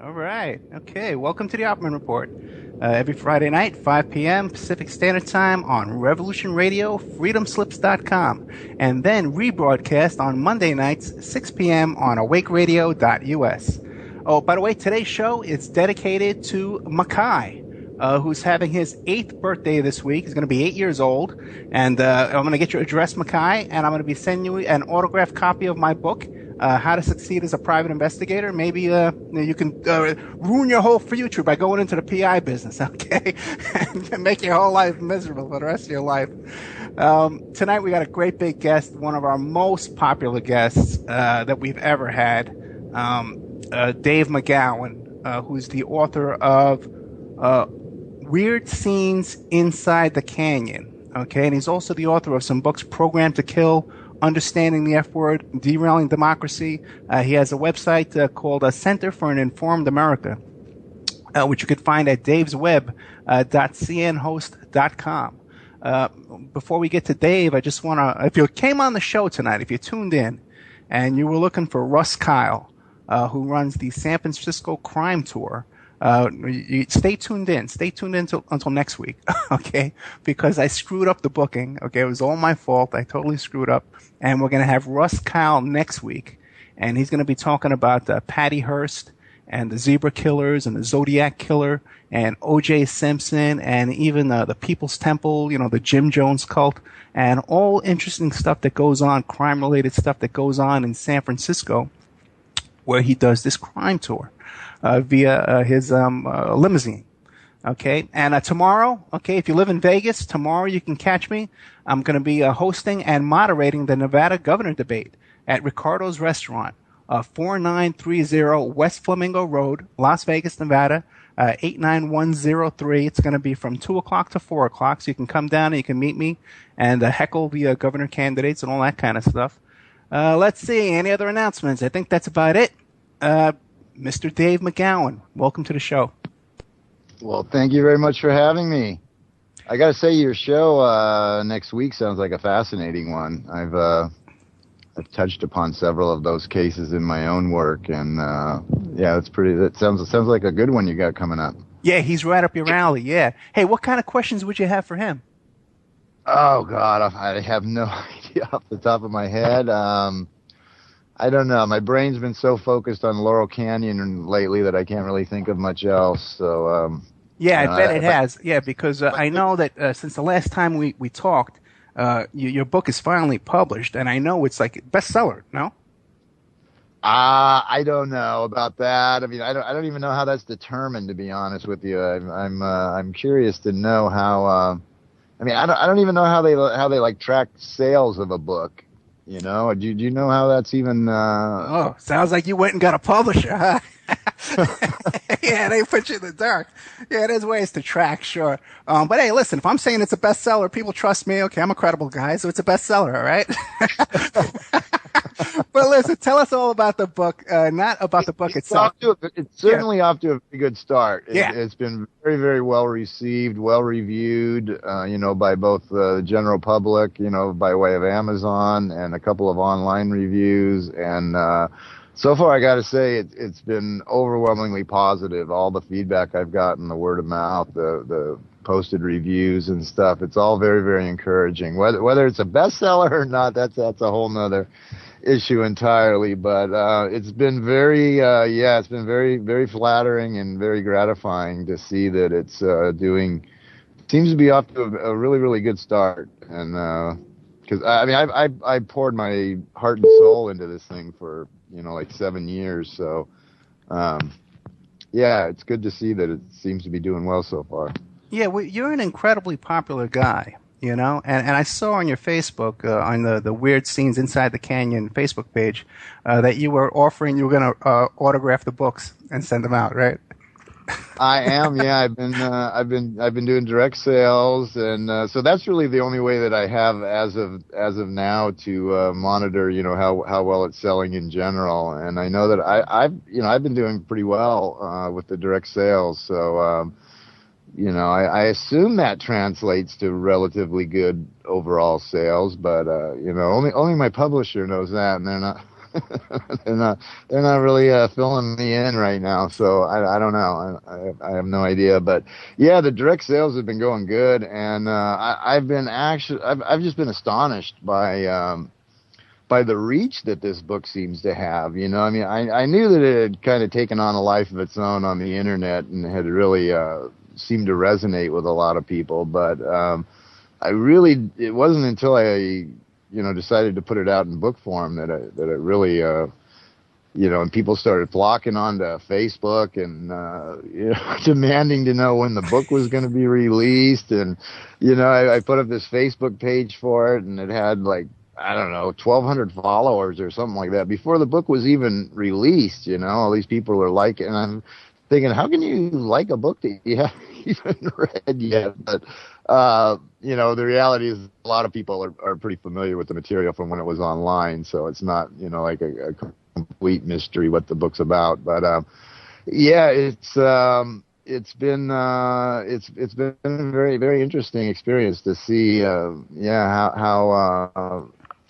All right. Okay. Welcome to the Opperman Report. Every Friday night, 5 p.m. Pacific Standard Time on Revolution Radio, freedomslips.com, and then rebroadcast on Monday nights, 6 p.m. on awakeradio.us. Oh, by the way, today's show is dedicated to Mackay, who's having his 8th birthday this week. He's going to be 8 years old. And I'm going to get your address, Mackay, and I'm going to be sending you an autographed copy of my book, How to Succeed as a Private Investigator. Maybe you can ruin your whole future by going into the PI business, okay? And make your whole life miserable for the rest of your life. Tonight we got a great big guest, one of our most popular guests that we've ever had, Dave McGowan, who's the author of Weird Scenes Inside the Canyon, okay? And he's also the author of some books, Programmed to Kill, Understanding the F Word, Derailing Democracy. He has a website called Center for an Informed America, which you could find at davesweb.cnhost.com. Before we get to Dave, I just want to, if you came on the show tonight, if you tuned in and you were looking for Russ Kyle, who runs the San Francisco Crime Tour, stay tuned in. Stay tuned in until next week, okay? Because I screwed up the booking, okay? It was all my fault. I totally screwed up. And we're going to have Russ Kyle next week, and he's going to be talking about Patty Hearst and the Zebra Killers and the Zodiac Killer and O.J. Simpson and even the People's Temple, the Jim Jones cult, and all interesting stuff that goes on, crime-related stuff that goes on in San Francisco, where he does this crime tour via his limousine. Okay, and tomorrow, okay, if you live in Vegas, tomorrow you can catch me. I'm going to be hosting and moderating the Nevada governor debate at Ricardo's Restaurant, 4930 West Flamingo Road, Las Vegas, Nevada, 89103. It's going to be from 2 o'clock to 4 o'clock, so you can come down and you can meet me and heckle the governor candidates and all that kind of stuff. Let's see, any other announcements? I think that's about it. Mr. Dave McGowan, welcome to the show. Well, thank you very much for having me. I got to say, your show next week sounds like a fascinating one. I've touched upon several of those cases in my own work, and yeah, that sounds like a good one you got coming up. Yeah, he's right up your alley. Yeah. Hey, what kind of questions would you have for him? Oh God, I have no idea off the top of my head. I don't know. My brain's been so focused on Laurel Canyon lately that I can't really think of much else. So. Yeah, I bet it has. Yeah, because I know that since the last time we talked, your book is finally published, and I know it's like bestseller. No? I don't know about that. I mean, I don't even know how that's determined. To be honest with you, I'm curious to know how. I mean, I don't even know how they like track sales of a book. Do you know how that's even? Oh, sounds like you went and got a publisher, huh? Yeah, they put you in the dark. Yeah, there's ways to track, sure. But hey, listen, if I'm saying it's a bestseller, people trust me. Okay, I'm a credible guy, so it's a bestseller, all right? But listen, tell us all about the book, not about the book itself. It's certainly off to a pretty good start. It's been very, very well received, well reviewed, by both the general public, by way of Amazon and a couple of online reviews. And so far, I got to say, it's been overwhelmingly positive. All the feedback I've gotten, the word of mouth, the posted reviews and stuff, it's all very, very encouraging. Whether it's a bestseller or not, that's a whole nother issue entirely. But it's been it's been very, very flattering and very gratifying to see that it's seems to be off to a really, really good start. And because I poured my heart and soul into this thing for like 7 years. So yeah, it's good to see that it seems to be doing well so far. Yeah, well, you're an incredibly popular guy, and I saw on your Facebook, on the Weird Scenes Inside the Canyon Facebook page, that you were going to autograph the books and send them out, right? I am, yeah. I've been doing direct sales, and so that's really the only way that I have as of now to monitor, how well it's selling in general. And I know that I've been doing pretty well with the direct sales, so. I assume that translates to relatively good overall sales, but only my publisher knows that, and they're not really filling me in right now. So I don't know. I have no idea. But yeah, the direct sales have been going good, and I've just been astonished by the reach that this book seems to have. You know, I mean, I knew that it had kind of taken on a life of its own on the internet and had really seemed to resonate with a lot of people. But it wasn't until I decided to put it out in book form that it really, and people started flocking onto Facebook and, demanding to know when the book was going to be released. And, I put up this Facebook page for it, and it had like, I don't know, 1,200 followers or something like that before the book was even released. All these people are liking, and I'm thinking, how can you like a book that you haven't even read yet? But, the reality is a lot of people are pretty familiar with the material from when it was online. So it's not, like a complete mystery what the book's about. But, yeah, it's been a very, very interesting experience to see,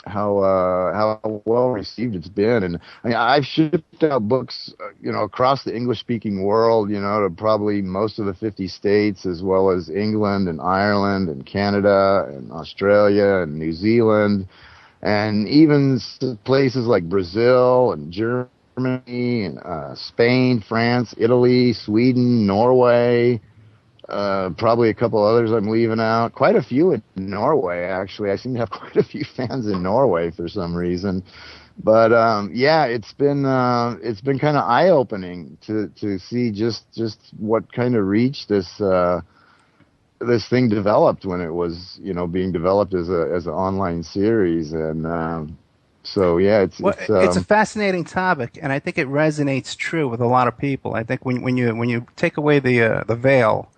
how well received it's been. And I mean, I've shipped out books, across the English speaking world, to probably most of the 50 states, as well as England and Ireland and Canada and Australia and New Zealand, and even places like Brazil and Germany and Spain, France, Italy, Sweden, Norway. Probably a couple others I'm leaving out. Quite a few in Norway, actually. I seem to have quite a few fans in Norway for some reason. But yeah, it's been kind of eye-opening to see just what kind of reach this thing developed when it was being developed as an online series. And so yeah, it's a fascinating topic, and I think it resonates true with a lot of people. I think when you take away the veil,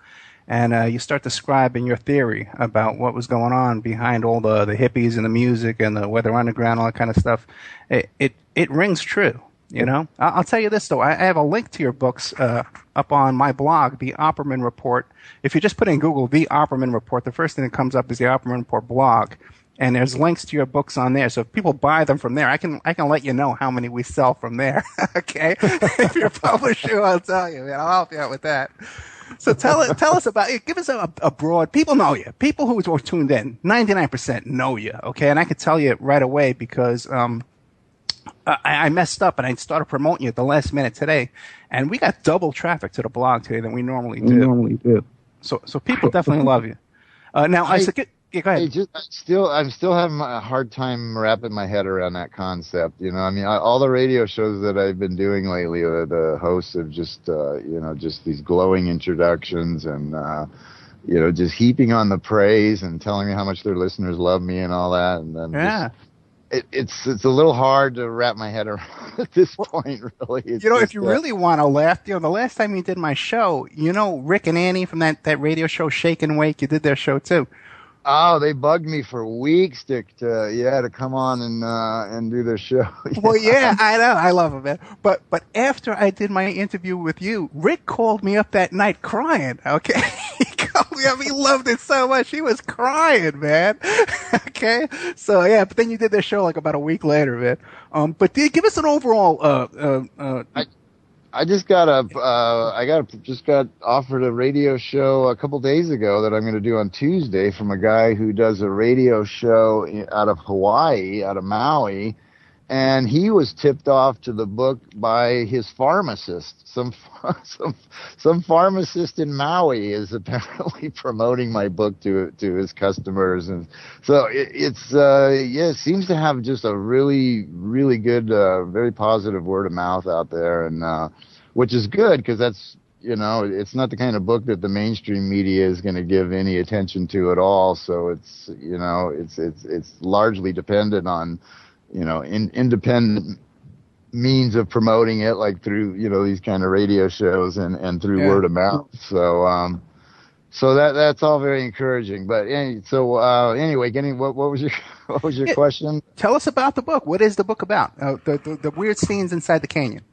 and you start describing your theory about what was going on behind all the hippies and the music and the Weather Underground, all that kind of stuff, it rings true. I'll tell you this though, I have a link to your books up on my blog, the Opperman Report. If you just put in Google the Opperman Report, the first thing that comes up is the Opperman Report blog, and there's links to your books on there. So if people buy them from there, I can let you know how many we sell from there. Okay, if you're a publisher, I'll tell you, man. I'll help you out with that. So tell us about it. Give us a broad. People know you. People who are tuned in, 99% know you. Okay, and I can tell you right away because I messed up and I started promoting you at the last minute today, and we got double traffic to the blog today than we normally do. So people definitely love you. Now go ahead. I'm still having a hard time wrapping my head around that concept. I mean, all the radio shows that I've been doing lately, the hosts have just these glowing introductions and, just heaping on the praise and telling me how much their listeners love me and all that. And then it's a little hard to wrap my head around at this point, really. If you really want to laugh, the last time you did my show, Rick and Annie from that radio show Shake and Wake, you did their show too. Oh, they bugged me for weeks to come on and do their show. Well, yeah, I know, I love them, man. But after I did my interview with you, Rick called me up that night crying. Okay, he called me up. He loved it so much. He was crying, man. Okay, so yeah, but then you did their show like about a week later, man. But give us an overall. I just got offered a radio show a couple days ago that I'm going to do on Tuesday from a guy who does a radio show out of Hawaii, out of Maui, and he was tipped off to the book by his pharmacist. Some pharmacist in Maui is apparently promoting my book to his customers, and so it seems to have just a really, really good, very positive word of mouth out there, and which is good because that's it's not the kind of book that the mainstream media is going to give any attention to at all. So it's it's largely dependent on independent means of promoting it, like through these kind of radio shows and through word of mouth. So that's all very encouraging. But anyway, what was your question? Tell us about the book. What is the book about? The weird scenes inside the canyon.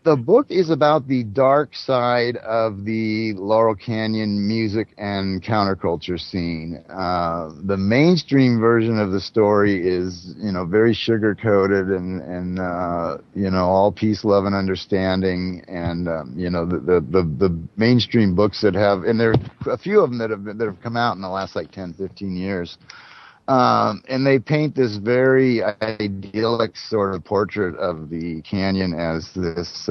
The book is about the dark side of the Laurel Canyon music and counterculture scene. The mainstream version of the story is, very sugar coated and all peace, love, and understanding. And the mainstream books that have, and there are a few of them that have come out in the last like 10, 15 years. And they paint this very idyllic sort of portrait of the canyon as this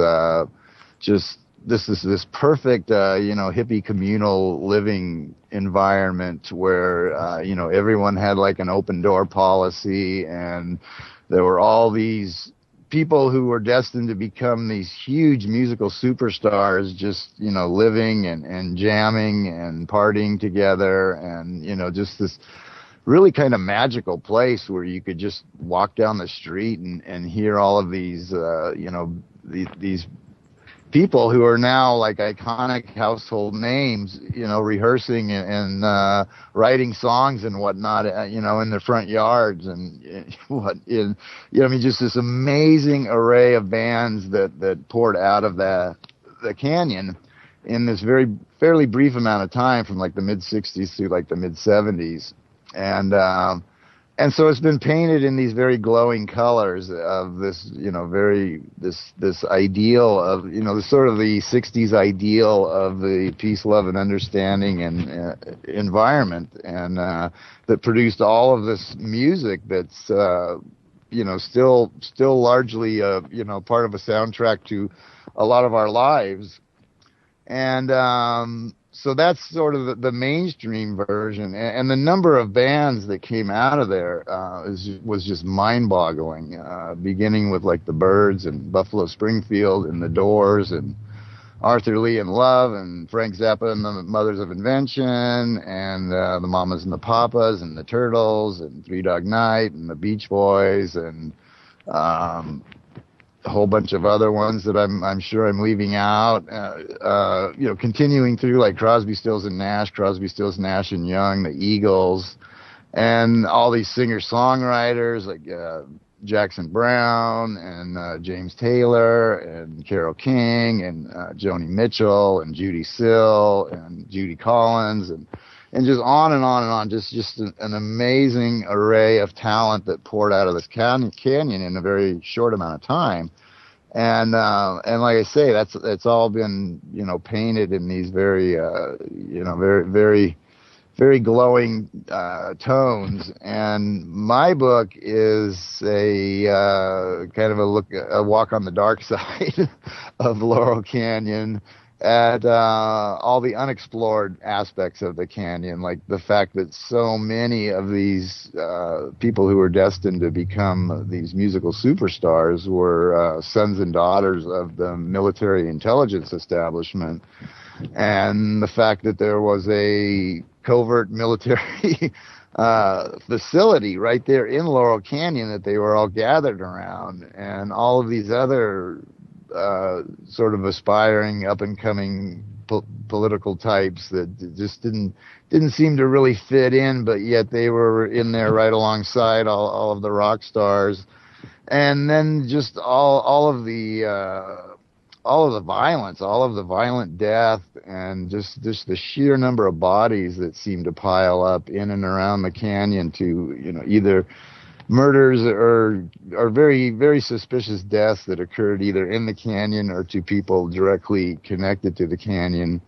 this perfect hippie communal living environment where everyone had like an open door policy, and there were all these people who were destined to become these huge musical superstars, just living and jamming and partying together, and just this really kind of magical place where you could just walk down the street and hear all of these, these people who are now like iconic household names, rehearsing and writing songs and whatnot, in their front yards and just this amazing array of bands that poured out of the canyon in this fairly brief amount of time, from like the mid '60s to like the mid '70s. And so it's been painted in these very glowing colors of this, this ideal of, the sort of the '60s ideal of the peace, love, and understanding and environment, and that produced all of this music that's, still largely, part of a soundtrack to a lot of our lives. And so that's sort of the mainstream version, and the number of bands that came out of there was just mind-boggling. Beginning with like the Byrds and Buffalo Springfield and the Doors and Arthur Lee and Love and Frank Zappa and the Mothers of Invention and the Mamas and the Papas and the Turtles and Three Dog Night and the Beach Boys and a whole bunch of other ones that I'm sure I'm leaving out, continuing through like Crosby, Stills and Nash, and Young, the Eagles, and all these singer-songwriters like Jackson Browne and James Taylor and Carole King and Joni Mitchell and Judy Sill and Judy Collins and just on and on and on, just an amazing array of talent that poured out of this canyon in a very short amount of time. And like I say, it's all been, painted in these very, very, very glowing tones. And my book is a kind of a walk on the dark side of Laurel Canyon, at all the unexplored aspects of the canyon, like the fact that so many of these people who were destined to become these musical superstars were sons and daughters of the military intelligence establishment, and the fact that there was a covert military facility right there in Laurel Canyon that they were all gathered around, and all of these other sort of aspiring, up-and-coming political types that just didn't seem to really fit in, but yet they were in there right alongside all of the rock stars. And then just all of the violence, all of the violent death, and just the sheer number of bodies that seemed to pile up in and around the canyon to, either murders or very, very suspicious deaths that occurred either in the canyon or to people directly connected to the canyon.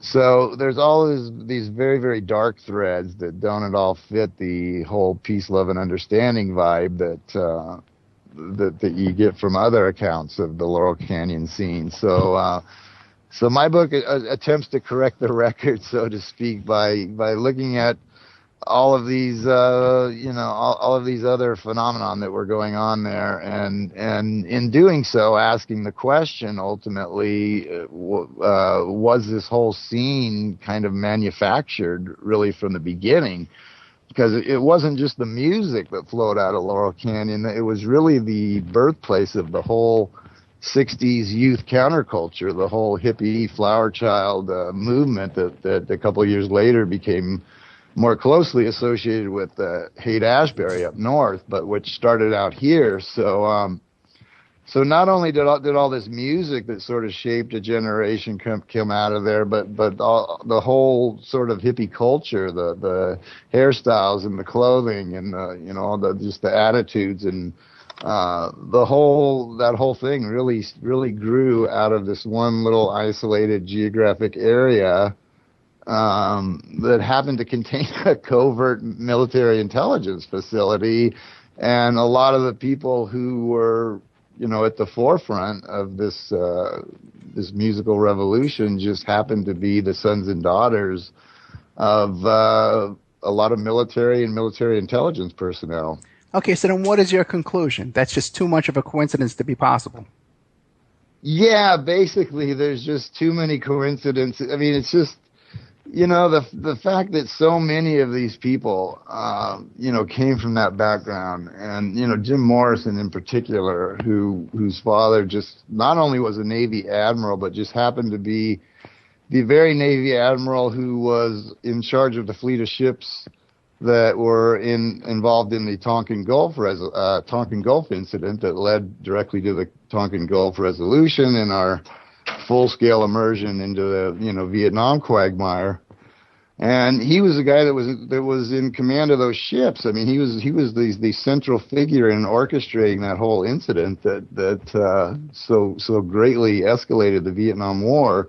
So there's all these very, very dark threads that don't at all fit the whole peace, love, and understanding vibe that you get from other accounts of the Laurel Canyon scene. So my book attempts to correct the record, so to speak, by looking at all of these, all of these other phenomenon that were going on there, and in doing so, asking the question ultimately, was this whole scene kind of manufactured really from the beginning? Because it wasn't just the music that flowed out of Laurel Canyon; it was really the birthplace of the whole '60s youth counterculture, the whole hippie flower child movement that a couple of years later became more closely associated with Haight-Ashbury up north, but which started out here. So So not only did all this music that sort of shaped a generation come out of there, but the whole sort of hippie culture, the hairstyles and the clothing and all just the attitudes and that whole thing really grew out of this one little isolated geographic area that happened to contain a covert military intelligence facility, and a lot of the people who were at the forefront of this musical revolution just happened to be the sons and daughters of a lot of military and military intelligence personnel. Okay, so then what is your conclusion? That's just too much of a coincidence to be possible. Yeah, basically, there's just too many coincidences. I mean, it's just, the fact that so many of these people, came from that background, and Jim Morrison in particular, whose father just not only was a Navy admiral, but just happened to be the very Navy admiral who was in charge of the fleet of ships that were involved in the Tonkin Gulf incident that led directly to the Tonkin Gulf resolution and our full-scale immersion into the Vietnam quagmire. And he was the guy that was in command of those ships. I mean, he was the central figure in orchestrating that whole incident that so greatly escalated the Vietnam War.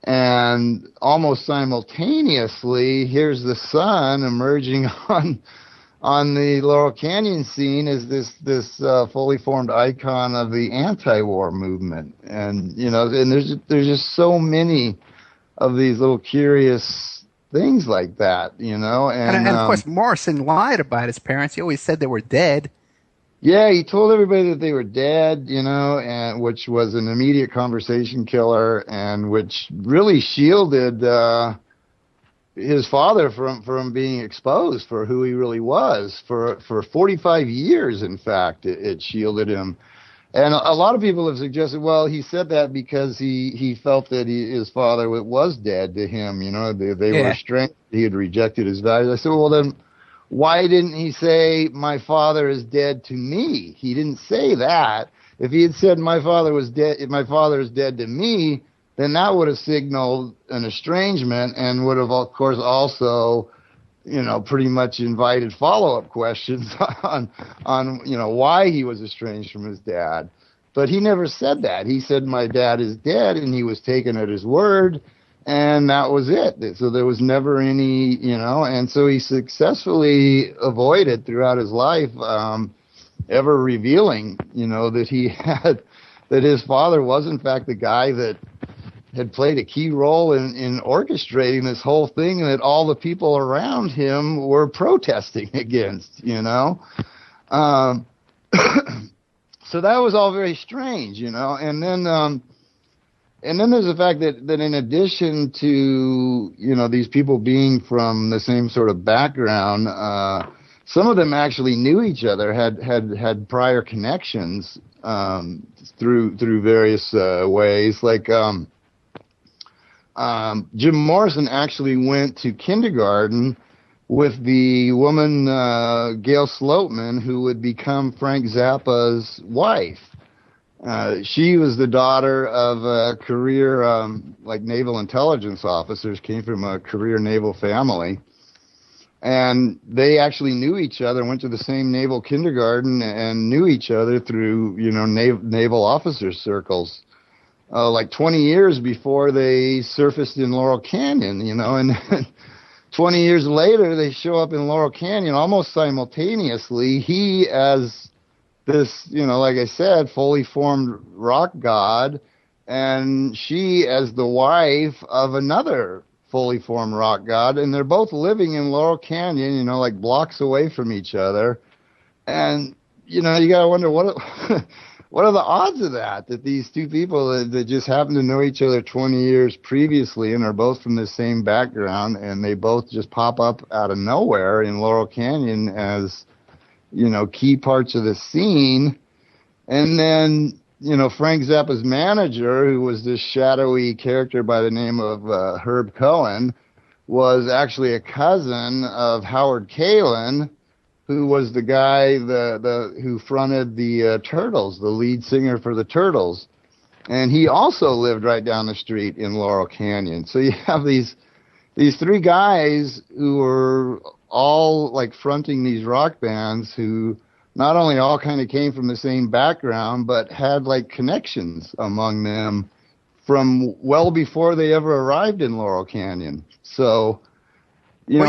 And almost simultaneously, here's the son emerging on the Laurel Canyon scene as this fully formed icon of the anti-war movement. And and there's just so many of these little curious things like that, and of course Morrison lied about his parents. He always said they were dead. Yeah, he told everybody that they were dead, and which was an immediate conversation killer, and which really shielded his father from being exposed for who he really was. For 45 years, in fact, it shielded him. And a lot of people have suggested, well, he said that because he felt that his father was dead to him. They were estranged. He had rejected his values. I said, well, then why didn't he say, my father is dead to me? He didn't say that. If he had said, my father is dead to me, then that would have signaled an estrangement and would have, of course, also, pretty much invited follow-up questions on why he was estranged from his dad. But he never said that. He said, my dad is dead, and he was taken at his word. And that was it. So there was never any, and so he successfully avoided throughout his life ever revealing, that his father was in fact the guy that had played a key role in orchestrating this whole thing, and that all the people around him were protesting against, So that was all very strange, and then there's the fact that in addition to, these people being from the same sort of background, some of them actually knew each other, had prior connections through various ways. Like Jim Morrison actually went to kindergarten with the woman Gail Sloatman, who would become Frank Zappa's wife. She was the daughter of a career, naval intelligence officers, came from a career naval family. And they actually knew each other, went to the same naval kindergarten and knew each other through, naval officers circles. 20 years before they surfaced in Laurel Canyon, and then 20 years later they show up in Laurel Canyon almost simultaneously. He as this, like I said, fully formed rock god, and she as the wife of another fully formed rock god, and they're both living in Laurel Canyon, blocks away from each other. And, you gotta wonder what are the odds of that these two people that just happen to know each other 20 years previously and are both from the same background, and they both just pop up out of nowhere in Laurel Canyon as key parts of the scene. And then, Frank Zappa's manager, who was this shadowy character by the name of Herb Cohen, was actually a cousin of Howard Kalin, who was the guy who fronted the Turtles, the lead singer for the Turtles, and he also lived right down the street in Laurel Canyon. So you have these three guys who were all like fronting these rock bands who not only all kind of came from the same background, but had like connections among them from well before they ever arrived in Laurel Canyon. So, you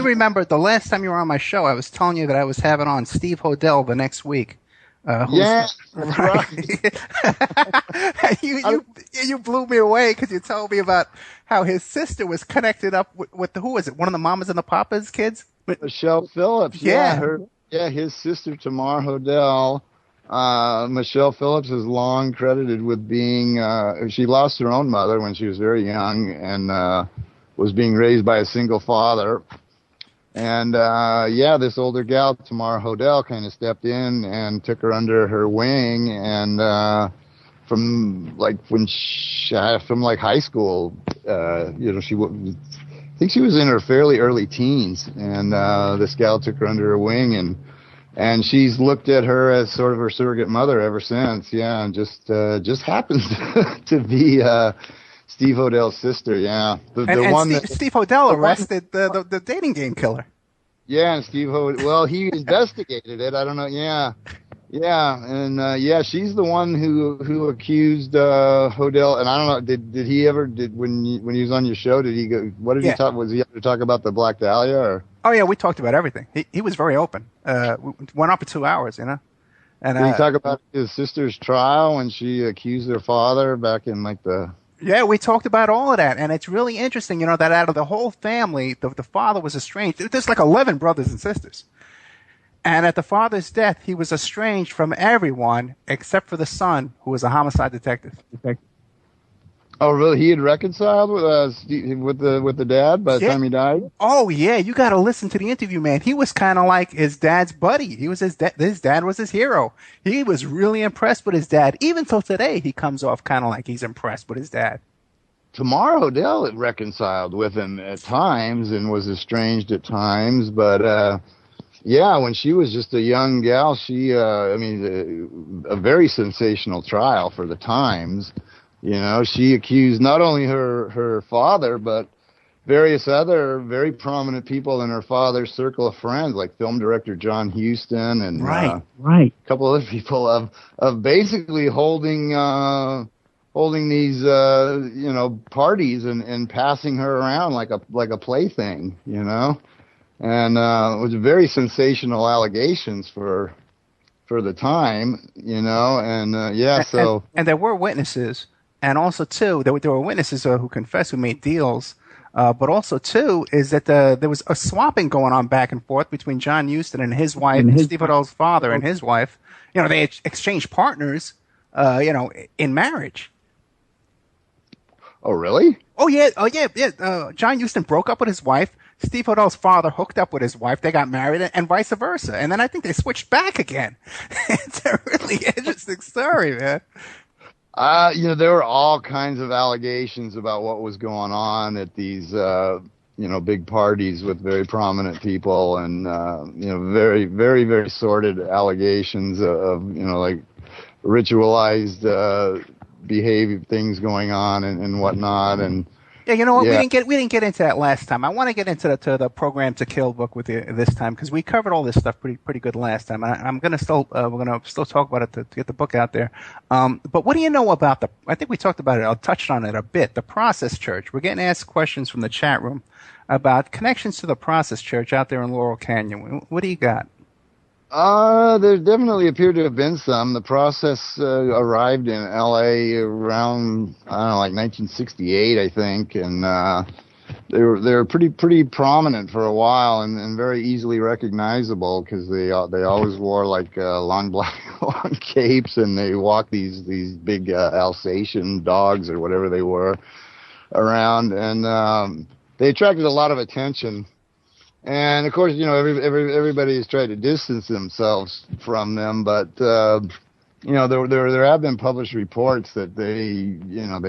remember the last time you were on my show, I was telling you that I was having on Steve Hodel the next week. Yes, that's right. you blew me away because you told me about how his sister was connected up with who was it? One of the Mamas and the Papas kids? Michelle Phillips. Yeah. His sister Tamar Hodel. Michelle Phillips is long credited with being, she lost her own mother when she was very young and was being raised by a single father. And, this older gal, Tamar Hodel, kind of stepped in and took her under her wing. And from high school, I think she was in her fairly early teens. And this gal took her under her wing, and she's looked at her as sort of her surrogate mother ever since. Yeah, and just happens to be Steve Hodel's sister. Yeah, Steve Hodel arrested the dating game killer. Yeah, and Steve Hodel. Well, he investigated it. I don't know. Yeah, and she's the one who accused Hodel. And I don't know. Did he ever when he was on your show? Did he go? What did he talk? Was he ever talk about the Black Dahlia or? Oh yeah, we talked about everything. He was very open. We went on for 2 hours, And did he talk about his sister's trial when she accused her father back in like the? Yeah, we talked about all of that, and it's really interesting, that out of the whole family, the father was estranged. There's like 11 brothers and sisters. And at the father's death, he was estranged from everyone except for the son, who was a homicide detective. Oh, really? He had reconciled with the dad by the time he died? Oh, yeah. You got to listen to the interview, man. He was kind of like his dad's buddy. He was his dad was his hero. He was really impressed with his dad. Even till today, he comes off kind of like he's impressed with his dad. Tamar Hodel had reconciled with him at times and was estranged at times, but when she was just a young gal, she, a very sensational trial for the times. She accused not only her father, but various other very prominent people in her father's circle of friends, like film director John Huston and right. A couple other people of basically holding these parties and passing her around like a plaything, and it was very sensational allegations for the time, and there were witnesses. And also, too, there were witnesses who confessed, who made deals. But also, too, is that there was a swapping going on back and forth between John Huston and his wife, and Steve Hodel's father and his wife. They exchanged partners, in marriage. Oh, really? Oh, yeah. John Huston broke up with his wife. Steve Hodel's father hooked up with his wife. They got married, and vice versa. And then I think they switched back again. It's a really interesting story, man. There were all kinds of allegations about what was going on at these, big parties with very prominent people, and very, very, very sordid allegations of like ritualized behavior things going on and whatnot, and. Yeah, you know what? Yeah. We didn't get into that last time. I want to get into the Program to Kill book with you this time because we covered all this stuff pretty good last time. I'm gonna still we're gonna still talk about it to get the book out there. But what do you know about I think we talked about it. I touched on it a bit. The Process Church. We're getting asked questions from the chat room about connections to the Process Church out there in Laurel Canyon. What do you got? There definitely appeared to have been some. The Process arrived in L.A. around, I don't know, like 1968, I think, and they were pretty prominent for a while and very easily recognizable because they always wore like long capes, and they walked these big Alsatian dogs or whatever they were around, and they attracted a lot of attention. And of course, everybody has tried to distance themselves from them, but there have been published reports that they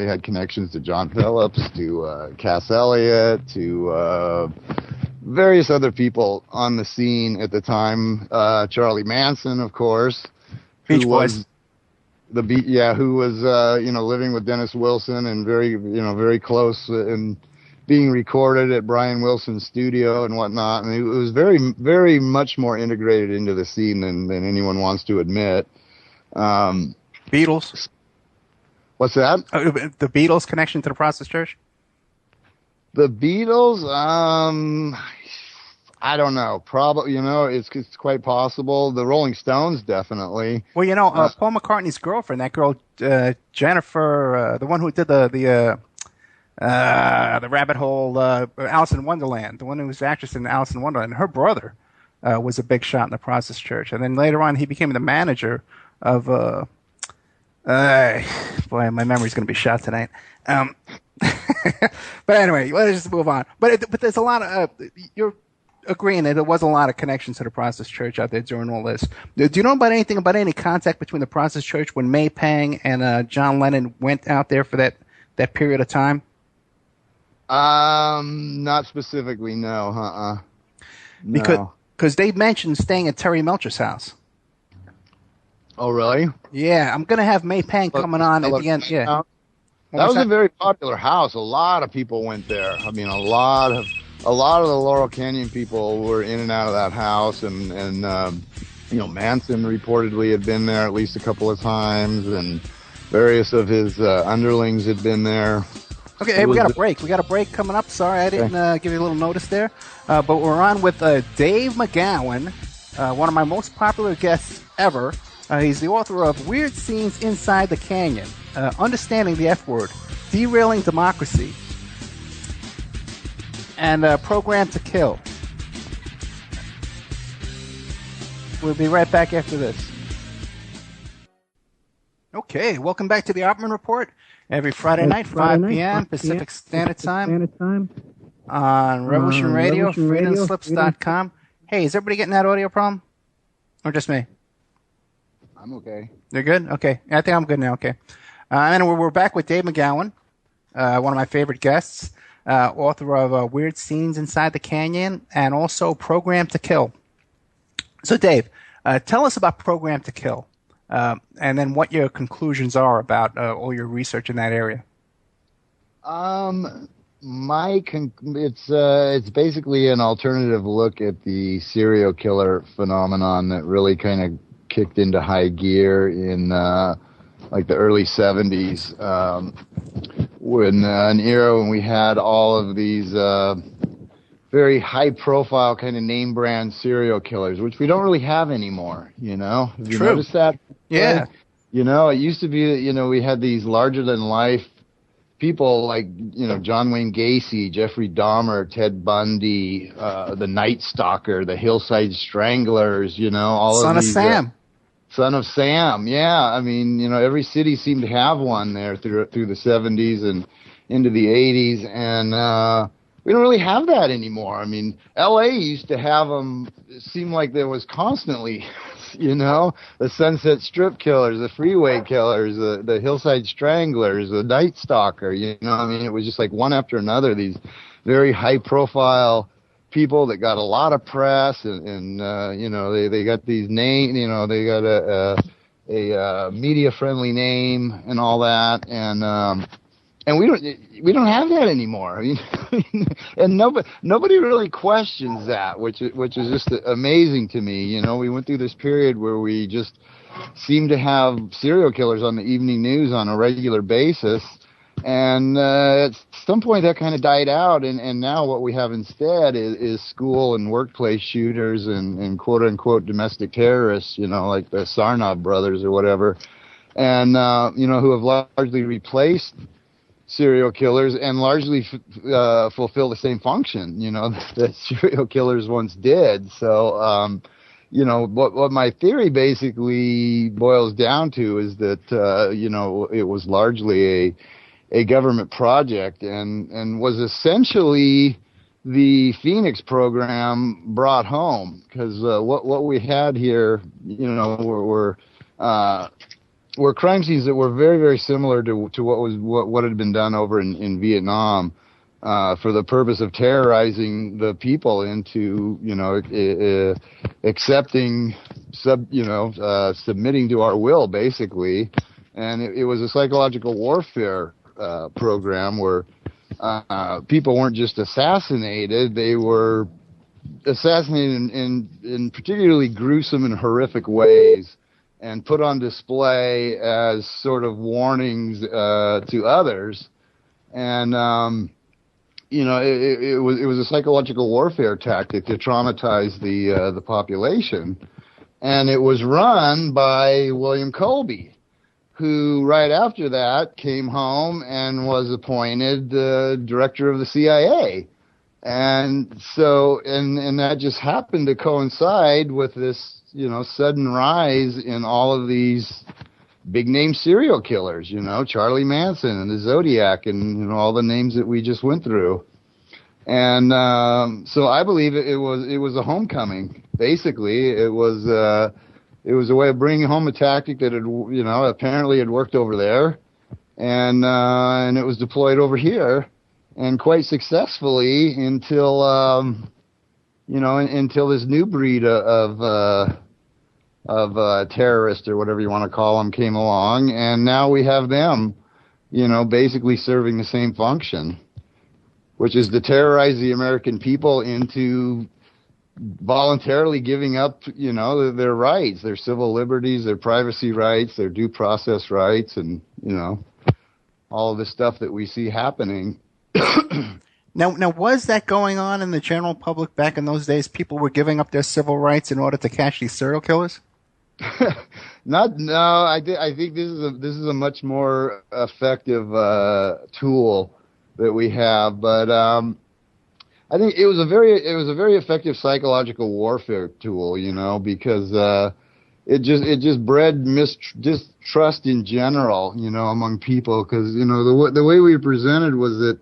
had connections to John Phillips, to Cass Elliot, to various other people on the scene at the time. Charlie Manson, of course, Beach Boys. Who was living with Dennis Wilson and very close and being recorded at Brian Wilson's studio and whatnot. And it was very, very much more integrated into the scene than anyone wants to admit. Beatles. What's that? The Beatles connection to the Process Church? The Beatles, I don't know. Probably, it's quite possible. The Rolling Stones, definitely. Well, Paul McCartney's girlfriend, that girl, Jennifer, the one who did the Rabbit Hole, Alice in Wonderland, the one who was the actress in Alice in Wonderland, her brother was a big shot in the Process Church. And then later on, he became the manager of, boy, my memory's going to be shot tonight. But anyway, let's just move on. But there's a lot of, you're agreeing that there was a lot of connections to the Process Church out there during all this. Do you know about anything about any contact between the Process Church when May Pang and John Lennon went out there for that period of time? Not specifically, no. No. Because they mentioned staying at Terry Melcher's house. Oh, really? Yeah, I'm going to have May Pang coming on at the end. Yeah. That was a very popular house. A lot of people went there. I mean, a lot of the Laurel Canyon people were in and out of that house, and Manson reportedly had been there at least a couple of times, and various of his underlings had been there. Okay, hey, we got a break. We got a break coming up. Sorry, I didn't give you a little notice there. But we're on with Dave McGowan, one of my most popular guests ever. He's the author of Weird Scenes Inside the Canyon, Understanding the F Word, Derailing Democracy, and Program to Kill. We'll be right back after this. Okay, welcome back to the Opperman Report. Every Friday night, 5 p.m. Pacific Standard Time on Revolution Radio, freedomslips.com. Hey, is everybody getting that audio problem? Or just me? I'm okay. You're good? Okay. I think I'm good now. Okay. And we're back with Dave McGowan, one of my favorite guests, author of Weird Scenes Inside the Canyon and also Program to Kill. So, Dave, tell us about Program to Kill. And then what your conclusions are about all your research in that area. It's basically an alternative look at the serial killer phenomenon that really kind of kicked into high gear in like the early 70s, when an era when we had all of these very high-profile kind of name-brand serial killers, which we don't really have anymore. Have you noticed that? Yeah. It used to be that we had these larger-than-life people like John Wayne Gacy, Jeffrey Dahmer, Ted Bundy, the Night Stalker, the Hillside Stranglers. All Son of these. Son Son of Sam. of Sam, yeah. I mean, every city seemed to have one there through the 70s and into the 80s, and we don't really have that anymore. I mean, L.A. used to have them. It seemed like there was constantly, the Sunset Strip killers, the Freeway killers, the Hillside Stranglers, the Night Stalker. I mean, it was just like one after another. These very high-profile people that got a lot of press, and they got these names, they got a media friendly name and all that, and we don't have that anymore. I mean, and nobody really questions that, which is just amazing to me. We went through this period where we just seemed to have serial killers on the evening news on a regular basis. And at some point that kind of died out, and now what we have instead is school and workplace shooters and quote-unquote domestic terrorists, like the Sarnoff brothers or whatever, and, who have largely replaced serial killers and largely fulfill the same function, that serial killers once did. So, what my theory basically boils down to is that, it was largely a government project and was essentially the Phoenix program brought home, because what we had here, were crime scenes that were very, very similar to what had been done over in Vietnam, for the purpose of terrorizing the people into, accepting, submitting to our will, basically. And it was a psychological warfare program where people weren't just assassinated; they were assassinated in particularly gruesome and horrific ways, and put on display as sort of warnings to others. And it was a psychological warfare tactic to traumatize the population, and it was run by William Colby, who right after that came home and was appointed director of the CIA. And so, and that just happened to coincide with this, sudden rise in all of these big name serial killers, Charlie Manson and the Zodiac and all the names that we just went through. And so I believe it was a homecoming. Basically, it was a way of bringing home a tactic that had, apparently had worked over there, and it was deployed over here, and quite successfully until until this new breed of terrorists or whatever you want to call them came along, and now we have them, basically serving the same function, which is to terrorize the American people into voluntarily giving up, their rights, their civil liberties, their privacy rights, their due process rights, and, all of the stuff that we see happening. Now, was that going on in the general public back in those days? People were giving up their civil rights in order to catch these serial killers? I think this is a much more effective tool that we have, but I think it was a very effective psychological warfare tool, because it just bred distrust in general, among people, because the way we presented was that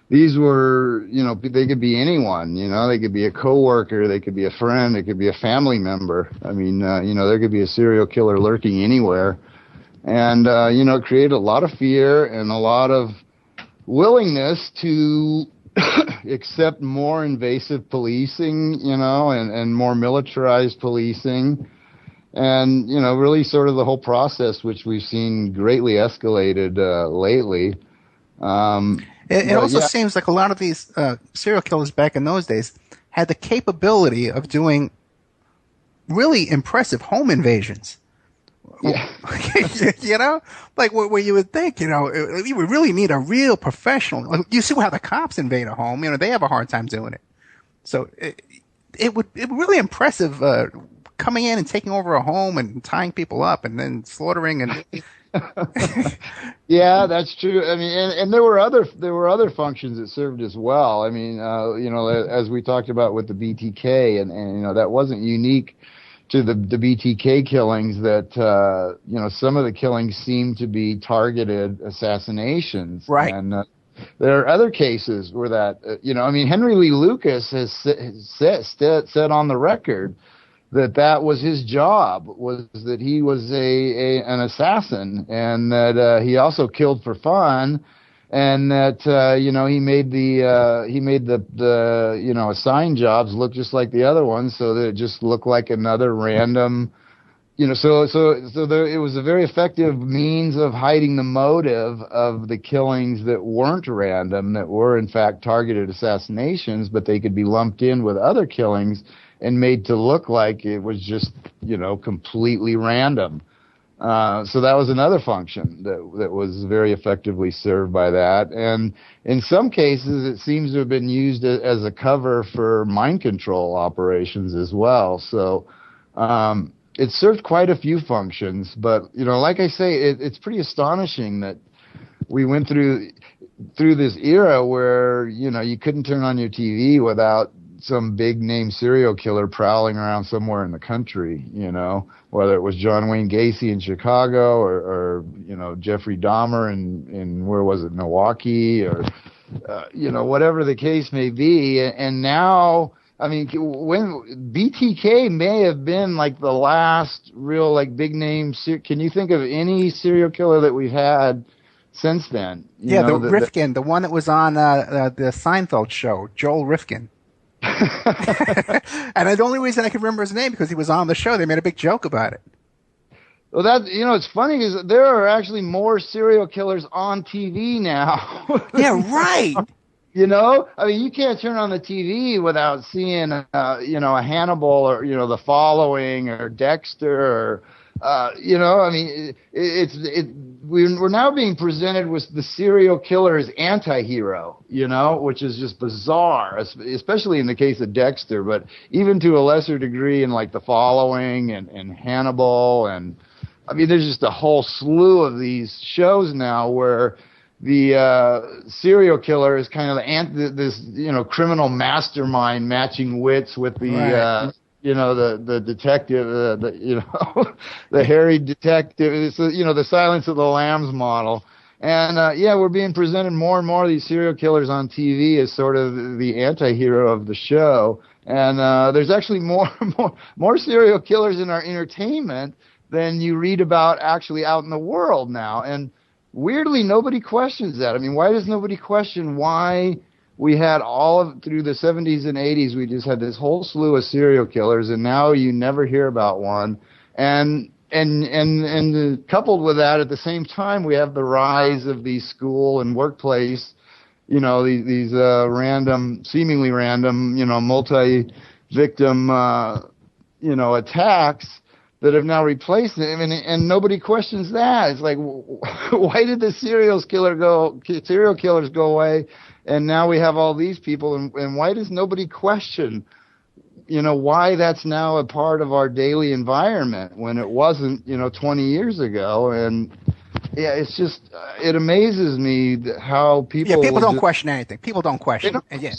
these were, they could be anyone, they could be a coworker, they could be a friend, they could be a family member. I mean, there could be a serial killer lurking anywhere, and it created a lot of fear and a lot of willingness to accept more invasive policing, and more militarized policing, and really sort of the whole process, which we've seen greatly escalated lately. It also seems like a lot of these serial killers back in those days had the capability of doing really impressive home invasions. Yeah. Like where you would think, you would really need a real professional. You see how the cops invade a home, they have a hard time doing it. So it would be really impressive coming in and taking over a home and tying people up and then slaughtering and. Yeah, that's true. I mean, and there were other functions that served as well. I mean, as we talked about with the BTK, and that wasn't unique to the BTK killings, that some of the killings seem to be targeted assassinations. Right. And there are other cases where that Henry Lee Lucas has said on the record that was his job, was that he was an assassin, and that he also killed for fun, and that he made the assigned jobs look just like the other ones, so that it just looked like another random, so it was a very effective means of hiding the motive of the killings that weren't random, that were in fact targeted assassinations, but they could be lumped in with other killings and made to look like it was just, completely random. So that was another function that was very effectively served by that. And in some cases, it seems to have been used as a cover for mind control operations as well. So it served quite a few functions. But, like I say, it's pretty astonishing that we went through this era where, you couldn't turn on your TV without some big name serial killer prowling around somewhere in the country, whether it was John Wayne Gacy in Chicago or Jeffrey Dahmer in where was it, Milwaukee, or, whatever the case may be. And now, I mean, when BTK may have been like the last real, like, big name, can you think of any serial killer that we've had since then. Yeah, the Rifkin, the one that was on the Seinfeld show, Joel Rifkin. And the only reason I can remember his name because he was on the show. They made a big joke about it. Well, it's funny because there are actually more serial killers on TV now. Yeah, right. I mean, you can't turn on the TV without seeing, a Hannibal or, The Following or Dexter or, I mean, we're now being presented with the serial killer as anti-hero, which is just bizarre, especially in the case of Dexter, but even to a lesser degree in like The Following and Hannibal. And I mean, there's just a whole slew of these shows now where the serial killer is kind of this criminal mastermind matching wits with the right. The detective, the hairy detective. It's the Silence of the Lambs model. And we're being presented more and more of these serial killers on TV as sort of the anti-hero of the show. And there's actually more serial killers in our entertainment than you read about actually out in the world now. And weirdly, nobody questions that. I mean, why does nobody question why we had through the 70s and 80s, we just had this whole slew of serial killers, and now you never hear about one. And coupled with that, at the same time, we have the rise of these school and workplace, these seemingly random, multi-victim, attacks that have now replaced it, and nobody questions that. It's like, why did the serial killers go away, and now we have all these people, and why does nobody question, why that's now a part of our daily environment when it wasn't, 20 years ago? And yeah, it's just, it amazes me how people... Yeah, people don't question anything. People don't question. I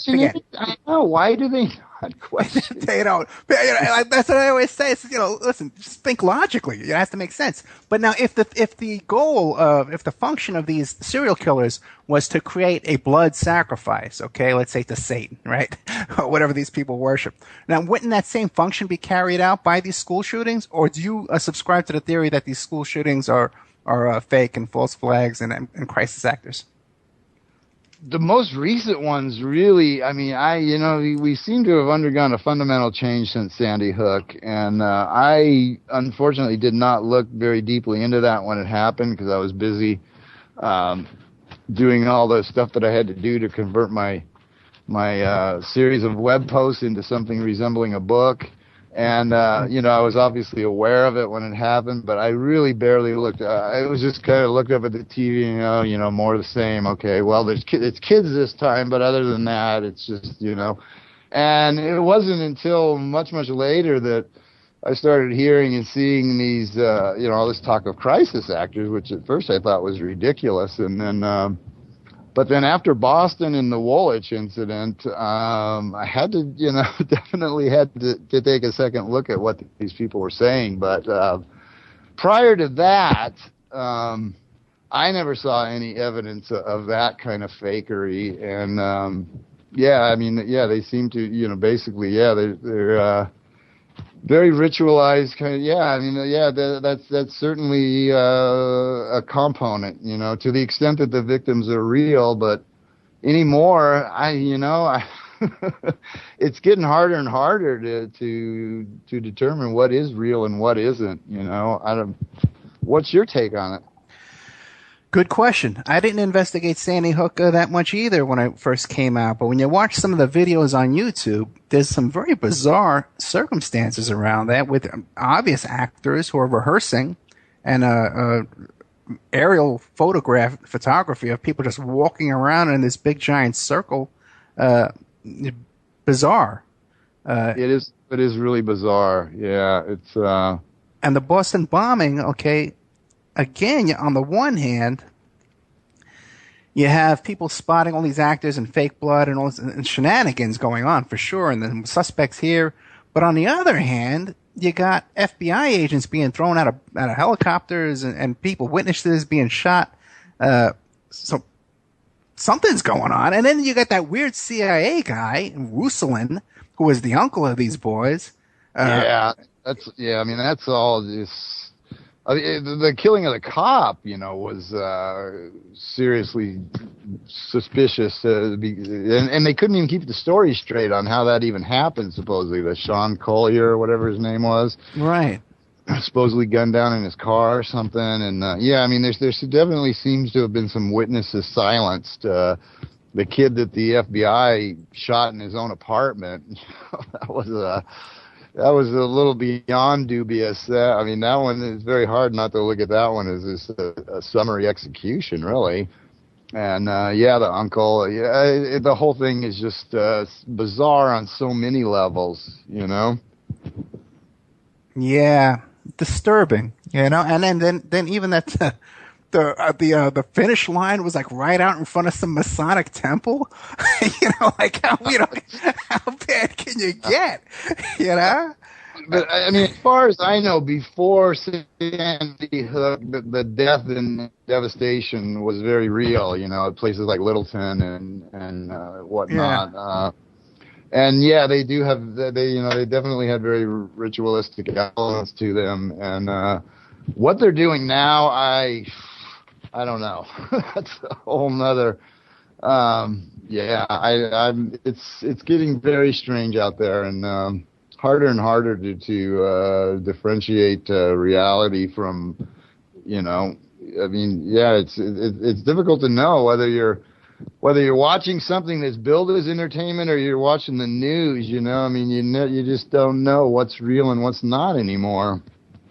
know. Why do they not question? They don't. That's what I always say. It's, listen, just think logically. It has to make sense. But now, if the function of these serial killers was to create a blood sacrifice, okay, let's say to Satan, right, or whatever these people worship. Now, wouldn't that same function be carried out by these school shootings, or do you subscribe to the theory that these school shootings are fake and false flags and crisis actors? The most recent ones, really, I mean, we seem to have undergone a fundamental change since Sandy Hook, and I unfortunately did not look very deeply into that when it happened because I was busy doing all the stuff that I had to do to convert my series of web posts into something resembling a book. And, I was obviously aware of it when it happened, but I really barely looked. I was just kind of looked up at the TV and, more of the same. Okay, well, it's kids this time, but other than that, it's just, And it wasn't until much, much later that I started hearing and seeing these, all this talk of crisis actors, which at first I thought was ridiculous. And then, but then after Boston and the Woolwich incident, I had to, definitely had to take a second look at what these people were saying. But prior to that, I never saw any evidence of that kind of fakery. And they seem to, basically, they're very ritualized kind of, that's certainly a component, to the extent that the victims are real. But anymore, it's getting harder and harder to determine what is real and what isn't. What's your take on it? Good question. I didn't investigate Sandy Hook that much either when I first came out, but when you watch some of the videos on YouTube, there's some very bizarre circumstances around that with obvious actors who are rehearsing and aerial photography of people just walking around in this big giant circle. Bizarre. It is really bizarre. Yeah, it's and the Boston bombing, okay. Again, on the one hand, you have people spotting all these actors and fake blood and all this and shenanigans going on for sure, and the suspects here. But on the other hand, you got FBI agents being thrown out of helicopters and people, witnesses being shot. So something's going on. And then you got that weird CIA guy, Russolin, who was the uncle of these boys. That's all just. I mean, the killing of the cop, was seriously suspicious. And they couldn't even keep the story straight on how that even happened, supposedly. The Sean Collier, or whatever his name was. Right. Supposedly gunned down in his car or something. And, I mean, there definitely seems to have been some witnesses silenced. The kid that the FBI shot in his own apartment, that was a little beyond dubious. I mean, that one is very hard not to look at that one as a summary execution, really. And, the uncle, the whole thing is just bizarre on so many levels, Yeah, disturbing, and then even that the finish line was like right out in front of some Masonic temple. Like how bad can you get? But I mean, as far as I know, before Sandy Hook, the death and devastation was very real. At places like Littleton and whatnot. Yeah. And they do have they definitely had very ritualistic elements to them. And what they're doing now, I don't know. That's a whole nother. It's getting very strange out there, and harder and harder to differentiate reality from, I mean, it's difficult to know whether you're watching something that's billed as entertainment or you're watching the news. I mean, you just don't know what's real and what's not anymore.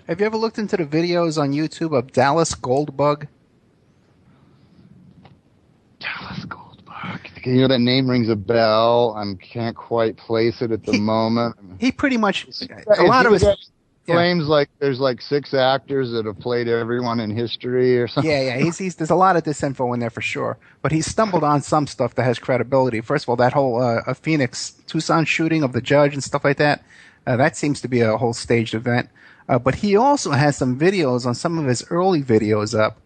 Have you ever looked into the videos on YouTube of Dallas Goldbug? Dallas Goldbug. That name rings a bell. I can't quite place it at the moment. He pretty much a lot of his claims like there's like 6 actors that have played everyone in history or something. Yeah. He's there's a lot of disinfo in there for sure. But he stumbled on some stuff that has credibility. First of all, that whole Phoenix Tucson shooting of the judge and stuff like that. That seems to be a whole staged event. But he also has some videos on some of his early videos up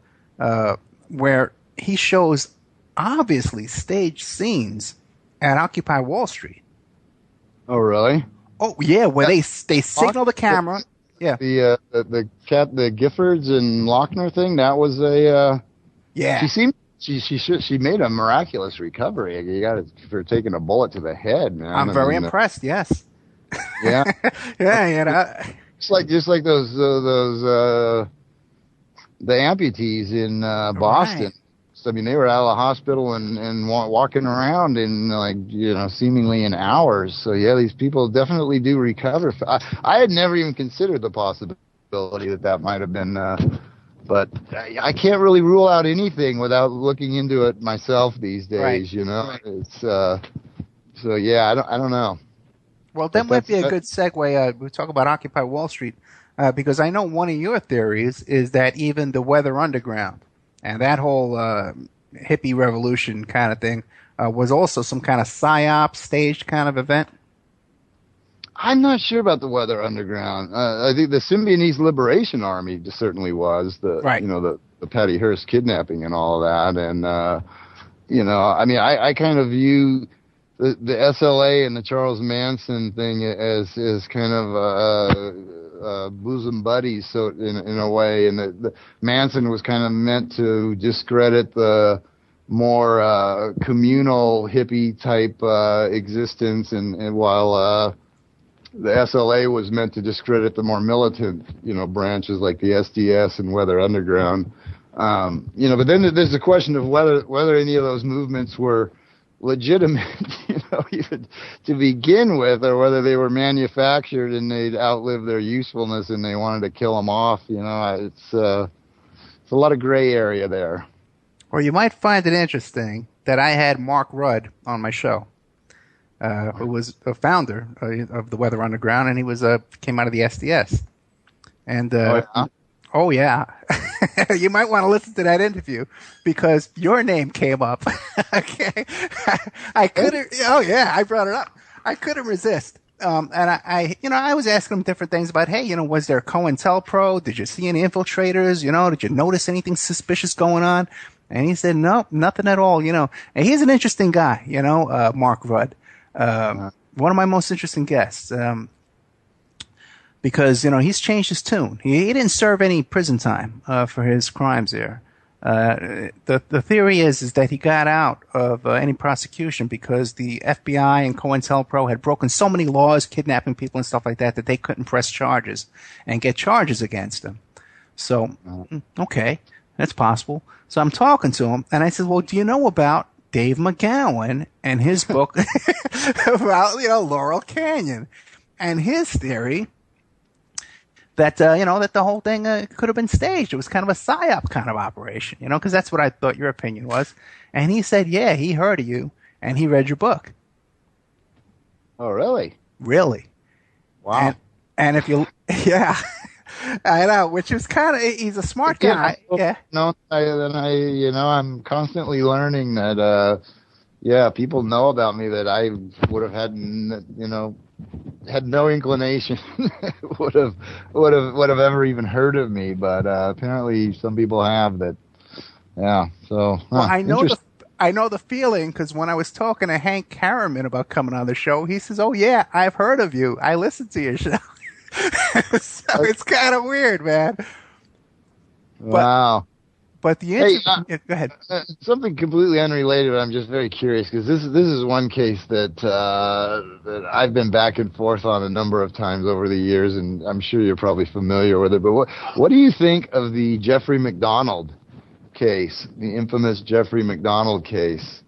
where he shows obviously staged scenes at Occupy Wall Street. Oh, really? Oh, yeah, where they signal the camera. Yeah. The Giffords and Lochner thing, that was a... yeah. She made a miraculous recovery. You got it for taking a bullet to the head, man. I'm very impressed, yes. Yeah. Yeah, Just like those the amputees in Boston. Right. So, I mean, they were out of the hospital and walking around in seemingly in hours. So yeah, these people definitely do recover. I had never even considered the possibility that might have been, but I can't really rule out anything without looking into it myself these days. Right. It's so yeah, I don't know. Well, that might be a good segue. We talk about Occupy Wall Street because I know one of your theories is that even the Weather Underground and that whole hippie revolution kind of thing was also some kind of psyop staged kind of event. I'm not sure about the Weather Underground. I think the Symbionese Liberation Army certainly was the Patty Hearst kidnapping and all of that, and I mean, I kind of view the SLA and the Charles Manson thing as kind of bosom buddies, so in a way, and the Manson was kind of meant to discredit the more communal hippie type existence, and while the SLA was meant to discredit the more militant, branches like the SDS and Weather Underground. But then there's the question of whether any of those movements were legitimate, even to begin with, or whether they were manufactured and they'd outlived their usefulness and they wanted to kill them off. It's a lot of gray area there. Well, you might find it interesting that I had Mark Rudd on my show, who was a founder of the Weather Underground, and he came out of the SDS. And oh yeah, you might want to listen to that interview because your name came up. Okay, I couldn't. Oh yeah, I brought it up. I couldn't resist. And I was asking him different things about, hey, was there COINTELPRO? Did you see any infiltrators? Did you notice anything suspicious going on? And he said, no, nothing at all. And he's an interesting guy. Mark Rudd, one of my most interesting guests. because he's changed his tune. He didn't serve any prison time for his crimes there. The theory is that he got out of any prosecution because the FBI and COINTELPRO had broken so many laws, kidnapping people and stuff like that, that they couldn't press charges and get charges against him. So, okay, that's possible. So I'm talking to him, and I said, well, do you know about Dave McGowan and his book about, Laurel Canyon? And his theory that, that the whole thing could have been staged. It was kind of a psyop kind of operation, because that's what I thought your opinion was. And he said, yeah, he heard of you, and he read your book. Oh, really? Really. Wow. And if you, yeah, I know, which is kind of, he's a smart guy. Yeah. No, I'm constantly learning that, people know about me that I would have had, had no inclination would have ever even heard of me, but apparently some people have that. Yeah. So well, I know the feeling, because when I was talking to Hank Harriman about coming on the show, he says, "Oh yeah, I've heard of you. I listened to your show." So it's kind of weird, man. Wow. But the interesting, go ahead. Something completely unrelated, but I'm just very curious because this is one case that I've been back and forth on a number of times over the years, and I'm sure you're probably familiar with it. But what do you think of the Jeffrey MacDonald case, the infamous Jeffrey MacDonald case?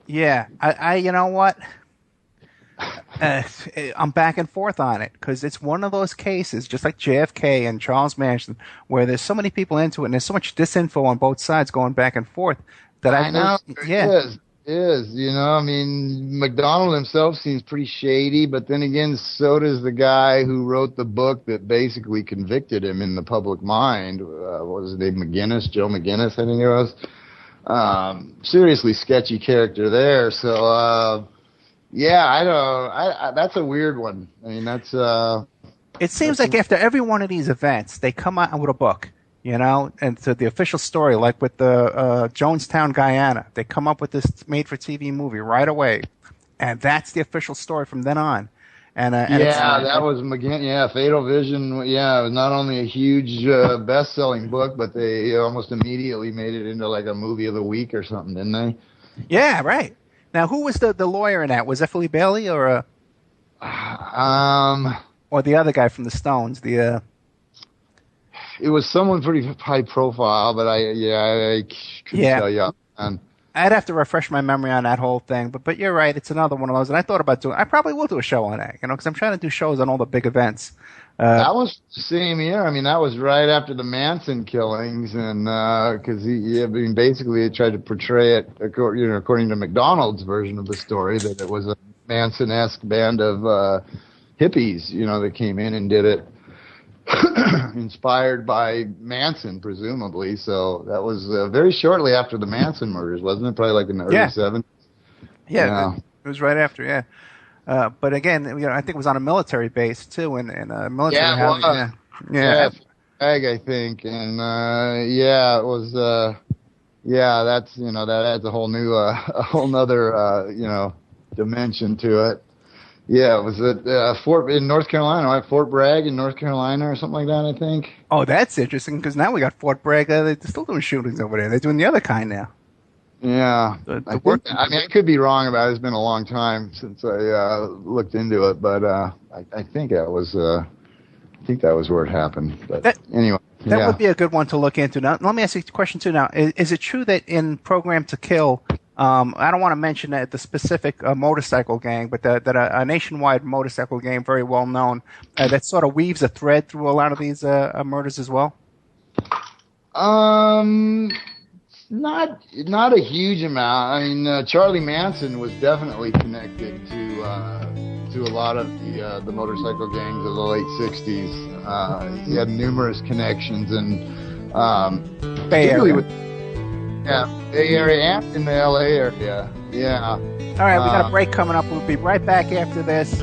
Yeah, I you know what? I'm back and forth on it because it's one of those cases, just like JFK and Charles Manson, where there's so many people into it and there's so much disinfo on both sides going back and forth that I know. It is. I mean, McDonald himself seems pretty shady, but then again, so does the guy who wrote the book that basically convicted him in the public mind. What was his name? Joe McGinnis, I think it was. Seriously sketchy character there. So, yeah, I don't. That's a weird one. I mean, that's. It seems like after every one of these events, they come out with a book, and so the official story, like with the Jonestown, Guyana, they come up with this made-for-TV movie right away, and that's the official story from then on. And that was McGinn. Yeah, Fatal Vision. Yeah, it was not only a huge best-selling book, but they almost immediately made it into like a movie of the week or something, didn't they? Yeah, right. Now, who was the lawyer in that? Was that Philly Bailey or or the other guy from the Stones? It was someone pretty high profile, but I couldn't tell you. I'd have to refresh my memory on that whole thing, but you're right. It's another one of those, and I thought about I probably will do a show on that, because I'm trying to do shows on all the big events. That was the same year. I mean, that was right after the Manson killings, and because basically he tried to portray it, according to McDonald's version of the story, that it was a Manson-esque band of hippies, that came in and did it, inspired by Manson, presumably. So that was very shortly after the Manson murders, wasn't it? Probably like in the early 70s. Yeah, it was right after. Yeah. But again, I think it was on a military base too, in a military housing. Yeah, I think, and it was. That's that adds a whole nother dimension to it. Yeah, it was at Fort in North Carolina, right? Fort Bragg in North Carolina or something like that, I think. Oh, that's interesting because now we got Fort Bragg. They're still doing shootings over there. They're doing the other kind now. Yeah, I could be wrong about it. It's been a long time since I looked into it, but I think that was where it happened. But anyway, that would be a good one to look into. Now, let me ask you a question too. Now, is it true that in Program to Kill, I don't want to mention the specific motorcycle gang, but that a nationwide motorcycle gang, very well known, that sort of weaves a thread through a lot of these murders as well? Not a huge amount. I mean, Charlie Manson was definitely connected to a lot of the motorcycle gangs of the late '60s. He had numerous connections, and Bay Area. Bay Area and in the LA area. Yeah. All right, we got a break coming up. We'll be right back after this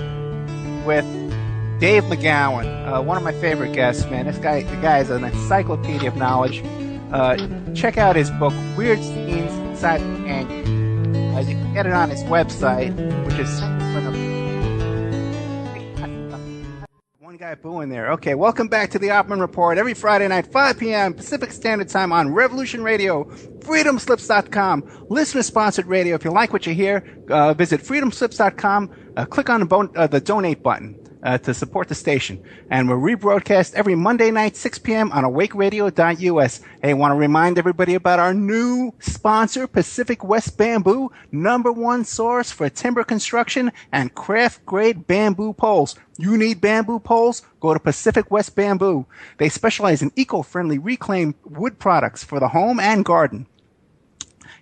with Dave McGowan, one of my favorite guests. Man, the guy is an encyclopedia of knowledge. Check out his book, Weird Scenes Inside the Canyon. You can get it on his website, which is one guy guy booing there. Okay, welcome back to the Opperman Report every Friday night, 5 p.m. Pacific Standard Time on Revolution Radio, freedomslips.com, listener-sponsored radio. If you like what you hear, visit freedomslips.com, click on the donate button to support the station. And we're rebroadcast every Monday night, 6 p.m. on awakeradio.us. Hey, I want to remind everybody about our new sponsor, Pacific West Bamboo, #1 source for timber construction and craft-grade bamboo poles. You need bamboo poles? Go to Pacific West Bamboo. They specialize in eco-friendly reclaimed wood products for the home and garden.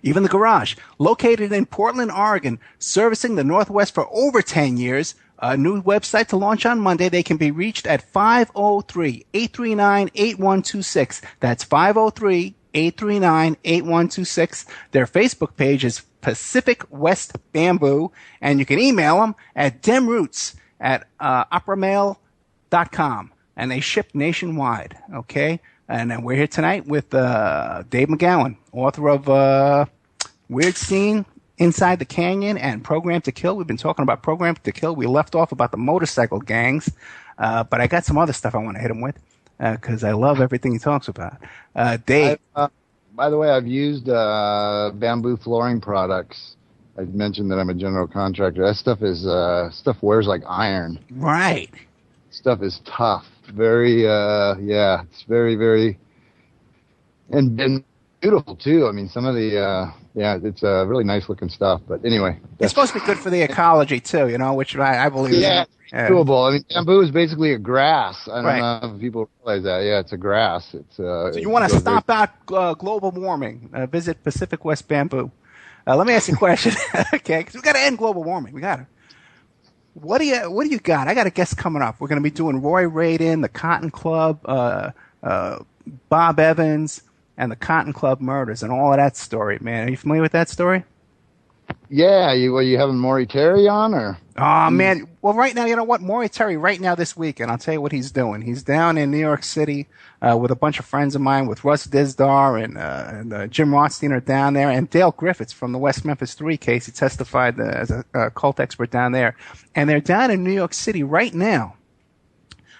Even the garage. Located in Portland, Oregon, servicing the Northwest for over 10 years. A new website to launch on Monday. They can be reached at 503-839-8126. That's 503-839-8126. Their Facebook page is Pacific West Bamboo, and you can email them at demroots@oppermail.com, and they ship nationwide, okay? And then we're here tonight with Dave McGowan, author of Weird Scene, Inside the Canyon, and Program to Kill. We've been talking about Program to Kill. We left off about the motorcycle gangs, but I got some other stuff I want to hit him with because I love everything he talks about. Dave. By the way, I've used bamboo flooring products. I mentioned that I'm a general contractor. That stuff is stuff wears like iron. Right. Stuff is tough. Very, it's very, very, and beautiful too. I mean, some of the, it's really nice looking stuff. But anyway, it's supposed to be good for the ecology too, which I believe. Yeah, it's doable. I mean, bamboo is basically a grass. I don't know if people realize that. Yeah, it's a grass. It's so you want to stop out global warming? Visit Pacific West Bamboo. Let me ask you a question, okay? Because we got to end global warming. We got to. What do you got? I got a guest coming up. We're going to be doing Roy Radin, the Cotton Club, Bob Evans, and the Cotton Club murders, and all of that story, man. Are you familiar with that story? Yeah. You having Maury Terry on, or? Oh, man. Well, right now, you know what? Maury Terry, right now this weekend, I'll tell you what he's doing. He's down in New York City with a bunch of friends of mine, with Russ Dizdar and Jim Rothstein are down there, and Dale Griffiths from the West Memphis 3 case. He testified as a cult expert down there. And they're down in New York City right now.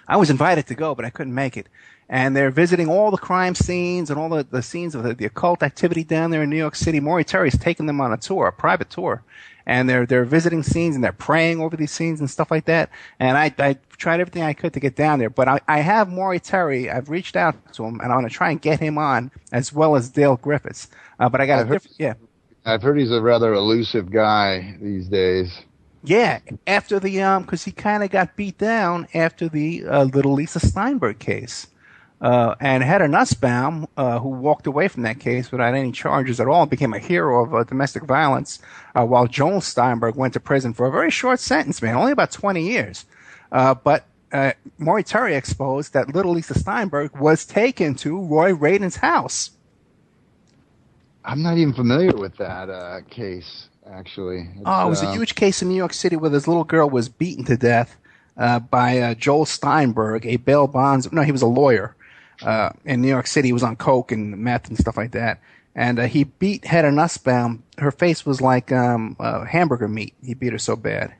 I was invited to go, but I couldn't make it. And they're visiting all the crime scenes and all the scenes of the occult activity down there in New York City. Maury Terry's taking them on a tour, a private tour. And they're visiting scenes and they're praying over these scenes and stuff like that. And I tried everything I could to get down there. But I have Maury Terry. I've reached out to him, and I'm going to try and get him on, as well as Dale Griffiths. But I got I've heard he's a rather elusive guy these days. Yeah, after because he kind of got beat down after the Little Lisa Steinberg case. And Hedda Nussbaum, who walked away from that case without any charges at all, became a hero of domestic violence, while Joel Steinberg went to prison for a very short sentence, man, only about 20 years. But Maury Terry exposed that Little Lisa Steinberg was taken to Roy Radin's house. I'm not even familiar with that case, actually. It was a huge case in New York City where this little girl was beaten to death by Joel Steinberg, a bail bonds. No, he was a lawyer. In New York City, he was on coke and meth and stuff like that. And he beat Hedda Nussbaum. Her face was like hamburger meat. He beat her so bad.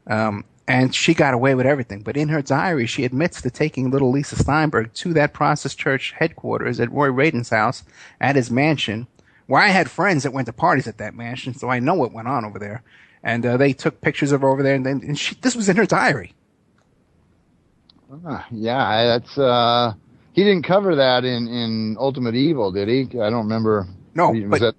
And she got away with everything. But in her diary, she admits to taking little Lisa Steinberg to that Process Church headquarters at Roy Radin's house at his mansion, where I had friends that went to parties at that mansion, so I know what went on over there. And they took pictures of her over there, and this was in her diary. Yeah, that's... He didn't cover that in Ultimate Evil, did he? I don't remember. No, but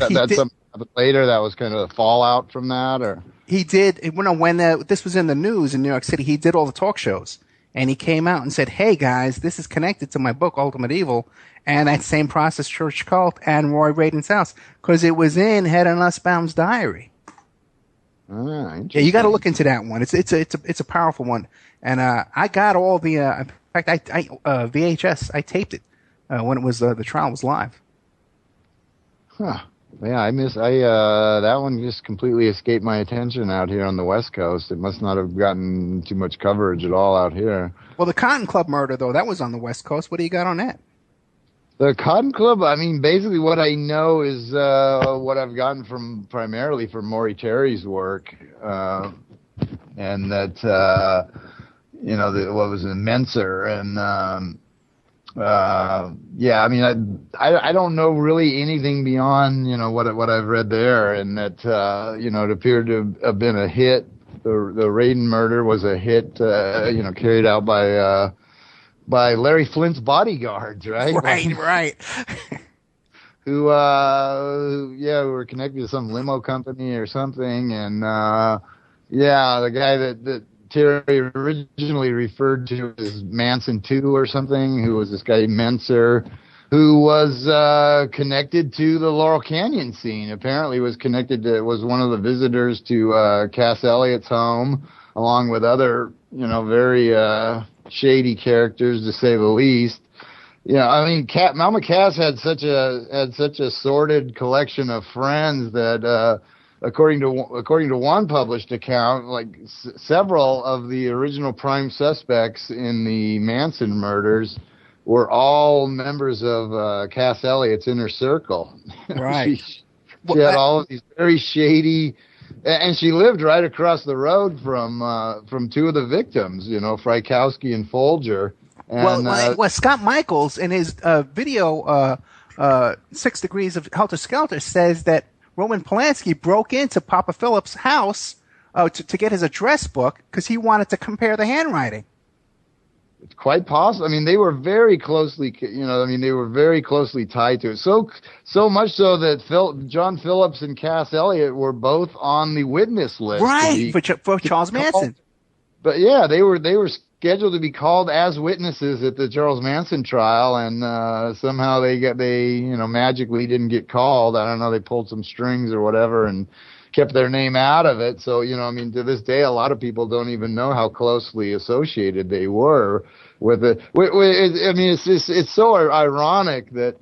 that's something later that was kind of the fallout from that, or he did. When this was in the news in New York City, he did all the talk shows, and he came out and said, "Hey guys, this is connected to my book Ultimate Evil and that same Process Church cult and Roy Radin's house because it was in Hedda Nussbaum's diary." Yeah, you got to look into that one. It's a powerful one, and I got all the. In fact, I VHS. I taped it when it was the trial was live. Huh. Yeah, that one just completely escaped my attention out here on the West Coast. It must not have gotten too much coverage at all out here. Well, the Cotton Club murder, though, that was on the West Coast. What do you got on that? The Cotton Club, I mean, basically what I know is what I've gotten primarily from Maury Terry's work, and that what was it, Menser, and yeah, I mean, I don't know really anything beyond what I've read there, and that it appeared to have been a hit. The Radin murder was a hit, carried out by Larry Flint's bodyguards, right? Right. who were connected to some limo company or something, and the guy that Terry originally referred to as Manson 2 or something, who was this guy Menser, who was connected to the Laurel Canyon scene. Apparently was one of the visitors to Cass Elliott's home, along with other, very shady characters, to say the least. I mean, Mama Cass had such a sordid collection of friends that according to one published account, like several of the original prime suspects in the Manson murders were all members of Cass Elliott's inner circle. Right. she had all of these very shady, and she lived right across the road from two of the victims, Frykowski and Folger. And, well, Scott Michaels in his video 6 Degrees of Helter Skelter says that Roman Polanski broke into Papa Phillips' house to get his address book because he wanted to compare the handwriting. It's quite possible. I mean, they were very closely, they were very closely tied to it. So much so that John Phillips and Cass Elliott were both on the witness list. Right, for Charles Manson. But yeah, they were scheduled to be called as witnesses at the Charles Manson trial, and somehow they magically didn't get called. I don't know, they pulled some strings or whatever and kept their name out of it. So, to this day, a lot of people don't even know how closely associated they were with it. I mean, it's so ironic that,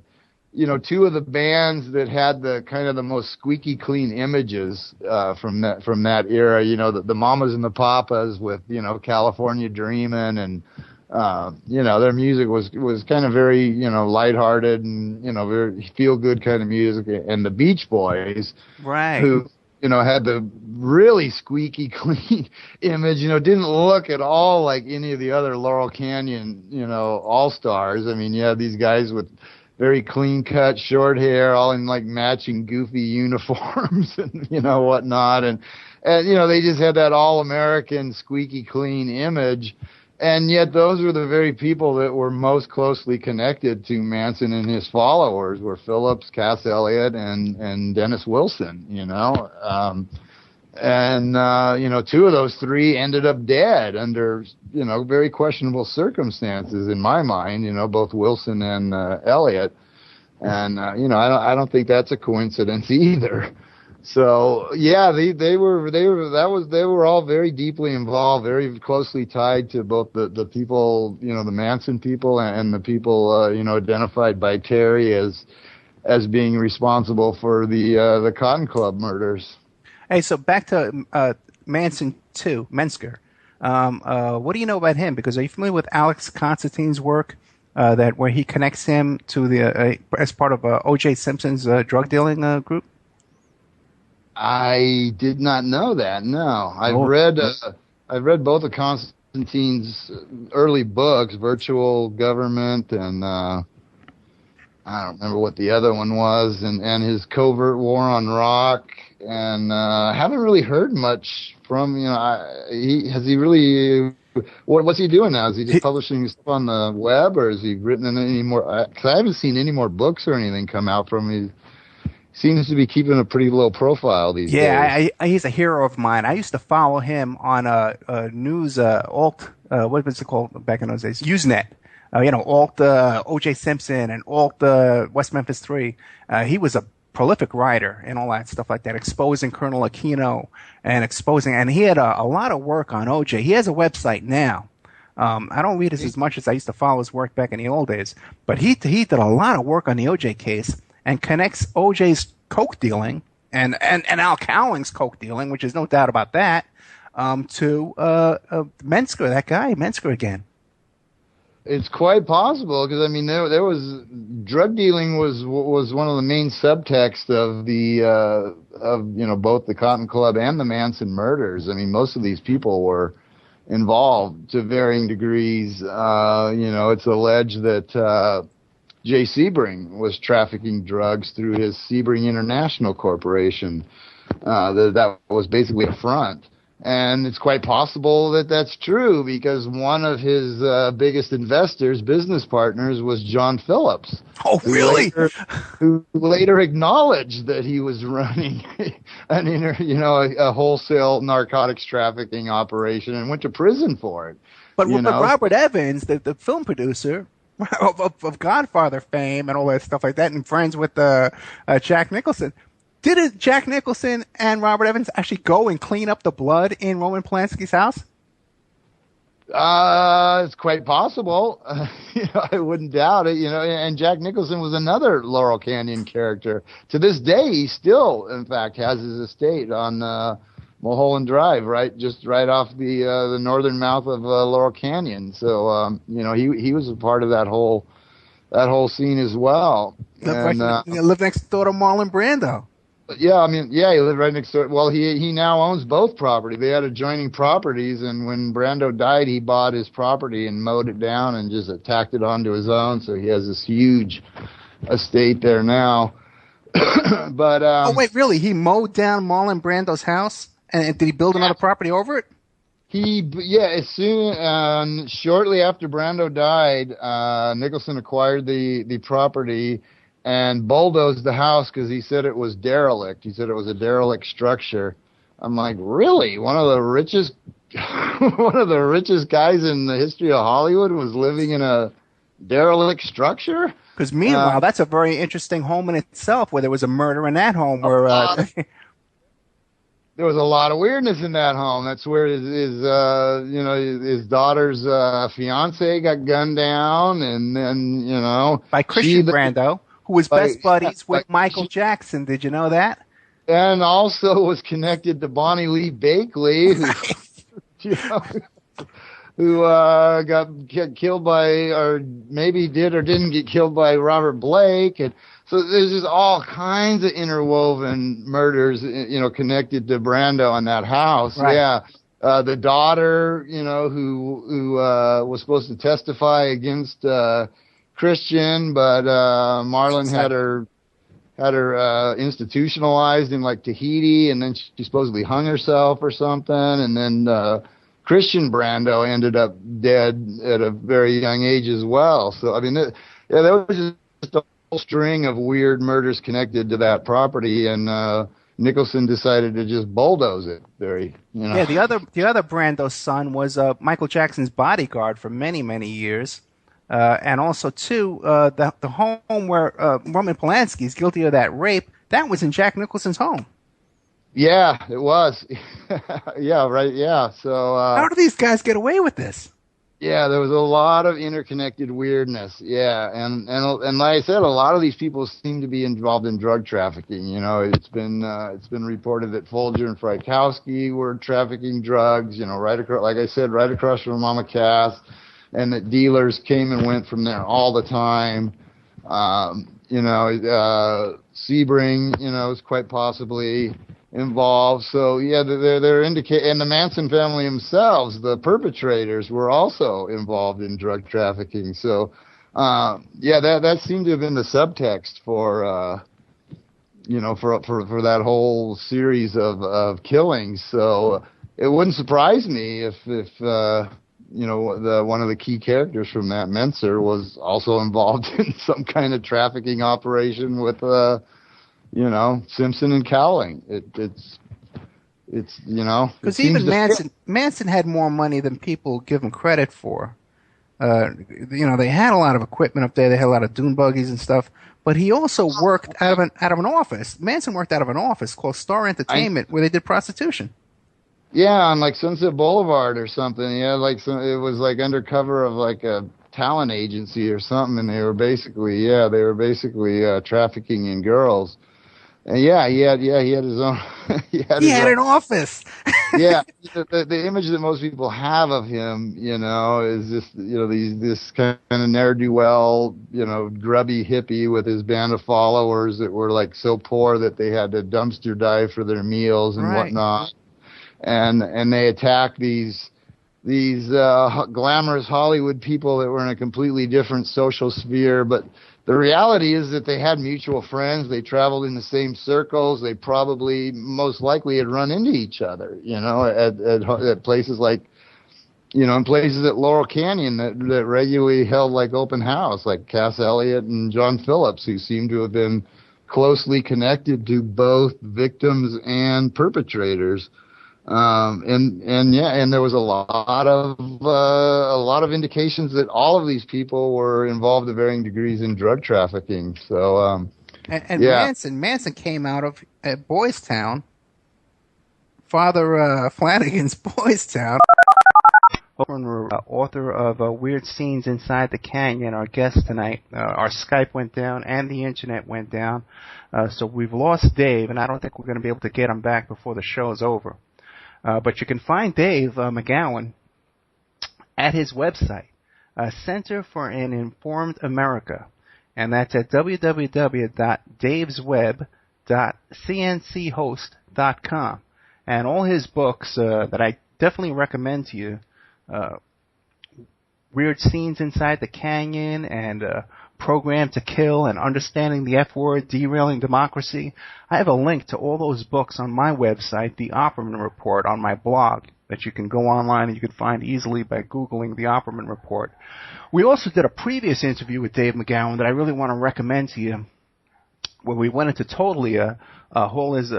two of the bands that had the kind of the most squeaky clean images from that era, the Mamas and the Papas with, California Dreamin', and their music was kind of very, lighthearted and, very feel good kind of music, and the Beach Boys, right, who had the really squeaky clean image, didn't look at all like any of the other Laurel Canyon, all-stars. I mean, you had these guys with very clean cut, short hair, all in like matching goofy uniforms and, whatnot. And they just had that all American squeaky clean image. And yet those were the very people that were most closely connected to Manson and his followers, were Phillips, Cass Elliott, and Dennis Wilson, two of those three ended up dead under, very questionable circumstances in my mind, both Wilson and Elliott. And, I don't think that's a coincidence either. So yeah, they were all very deeply involved, very closely tied to both the people, the Manson people, and the people, identified by Terry as being responsible for the Cotton Club murders. Hey, so back to Manson 2, Mensker. What do you know about him? Because are you familiar with Alex Constantine's work, where he connects him to the as part of O.J. Simpson's drug dealing group? I did not know that. No, I've read both of Constantine's early books, Virtual Government, and I don't remember what the other one was, and his Covert War on Rock. And I haven't really heard much from has he really? What's he doing now? Is he just publishing stuff on the web, or has he written any more? Because I haven't seen any more books or anything come out from him. Seems to be keeping a pretty low profile these days. Yeah, he's a hero of mine. I used to follow him on news alt. What was it called back in those days? Usenet. Alt O.J. Simpson and alt West Memphis 3. He was a prolific writer and all that stuff like that, exposing Colonel Aquino and he had a lot of work on O.J. He has a website now. I don't read as much as I used to follow his work back in the old days, but he did a lot of work on the O.J. case and connects O.J.'s coke dealing and Al Cowling's coke dealing, which is no doubt about that, to Mensker, that guy, Mensker again. It's quite possible, because I mean, there was drug dealing was one of the main subtexts of the both the Cotton Club and the Manson murders. I mean, most of these people were involved to varying degrees. It's alleged that Jay Sebring was trafficking drugs through his Sebring International Corporation. That was basically a front. And it's quite possible that that's true because one of his biggest investors, business partners, was John Phillips. Oh, really? Who later acknowledged that he was running a wholesale narcotics trafficking operation and went to prison for it. But Robert Evans, the film producer of Godfather fame and all that stuff like that, and friends with Jack Nicholson. Did Jack Nicholson and Robert Evans actually go and clean up the blood in Roman Polanski's house? It's quite possible. I wouldn't doubt it. And Jack Nicholson was another Laurel Canyon character. To this day, he still, in fact, has his estate on Mulholland Drive, right off the northern mouth of Laurel Canyon. So, he was a part of that whole scene as well. He lived next door to Marlon Brando. Yeah, he lived right next door. Well, he now owns both property. They had adjoining properties, and when Brando died, he bought his property and mowed it down and just tacked it onto his own. So he has this huge estate there now. But oh wait, really? He mowed down Marlon Brando's house, and did he build another property over it? Shortly after Brando died, Nicholson acquired the property and bulldozed the house because he said it was derelict. He said it was a derelict structure. I'm like, really? One of the richest guys in the history of Hollywood was living in a derelict structure? Because meanwhile, that's a very interesting home in itself, where there was a murder in that home. Where there was a lot of weirdness in that home. That's where his daughter's fiance got gunned down, and then by Christian Brando, who was best buddies with Michael Jackson. Did you know that? And also was connected to Bonnie Lee Bakley, who got killed by, or maybe did or didn't get killed by Robert Blake. And so there's just all kinds of interwoven murders, connected to Brando on that house. Right. Yeah. The daughter, who was supposed to testify against Christian, but Marlon had her institutionalized in like Tahiti, and then she supposedly hung herself or something, and then Christian Brando ended up dead at a very young age as well. So there was just a whole string of weird murders connected to that property, and Nicholson decided to just bulldoze it. Yeah, the other Brando son was Michael Jackson's bodyguard for many, many years. And also, too, the home where Roman Polanski is guilty of that rape, that was in Jack Nicholson's home. Yeah, it was. Yeah, right, yeah. So how do these guys get away with this? Yeah, there was a lot of interconnected weirdness. Yeah, and like I said, a lot of these people seem to be involved in drug trafficking. It's been reported that Folger and Frykowski were trafficking drugs. Right across, like I said, right across from Mama Cass. And that dealers came and went from there all the time. Sebring, is quite possibly involved. So yeah, they're indicating, and the Manson family themselves, the perpetrators, were also involved in drug trafficking. So that seemed to have been the subtext for for that whole series of killings. So it wouldn't surprise me if one of the key characters from that, Menser, was also involved in some kind of trafficking operation with, Simpson and Cowling. It's because even Manson had more money than people give him credit for. They had a lot of equipment up there. They had a lot of dune buggies and stuff. But he also worked out of an office. Manson worked out of an office called Star Entertainment, where they did prostitution. Yeah, on like Sunset Boulevard or something. Yeah, it was like undercover of like a talent agency or something, and they were basically trafficking in girls. And he had his own. he had an office. Yeah, the image that most people have of him, is just this kind of ne'er-do-well, grubby hippie with his band of followers that were like so poor that they had to dumpster dive for their meals and whatnot. And they attack these glamorous Hollywood people that were in a completely different social sphere. But the reality is that they had mutual friends. They traveled in the same circles. They probably most likely had run into each other, at places like, in places at Laurel Canyon that regularly held like open house, like Cass Elliot and John Phillips, who seem to have been closely connected to both victims and perpetrators. And there was a lot of indications that all of these people were involved to varying degrees in drug trafficking. So, Manson came out of Boys Town, Father Flanagan's Boys Town. Author of Weird Scenes Inside the Canyon, our guest tonight. Our Skype went down and the internet went down, so we've lost Dave, and I don't think we're going to be able to get him back before the show is over. But you can find Dave McGowan at his website, Center for an Informed America, and that's at www.davesweb.cnchost.com. And all his books that I definitely recommend to you, Weird Scenes Inside the Canyon and Program to Kill and Understanding the F Word, Derailing Democracy. I have a link to all those books on my website, the Opperman Report, on my blog that you can go online and you can find easily by Googling the Opperman Report. We also did a previous interview with Dave McGowan that I really want to recommend to you, where we went into totally all his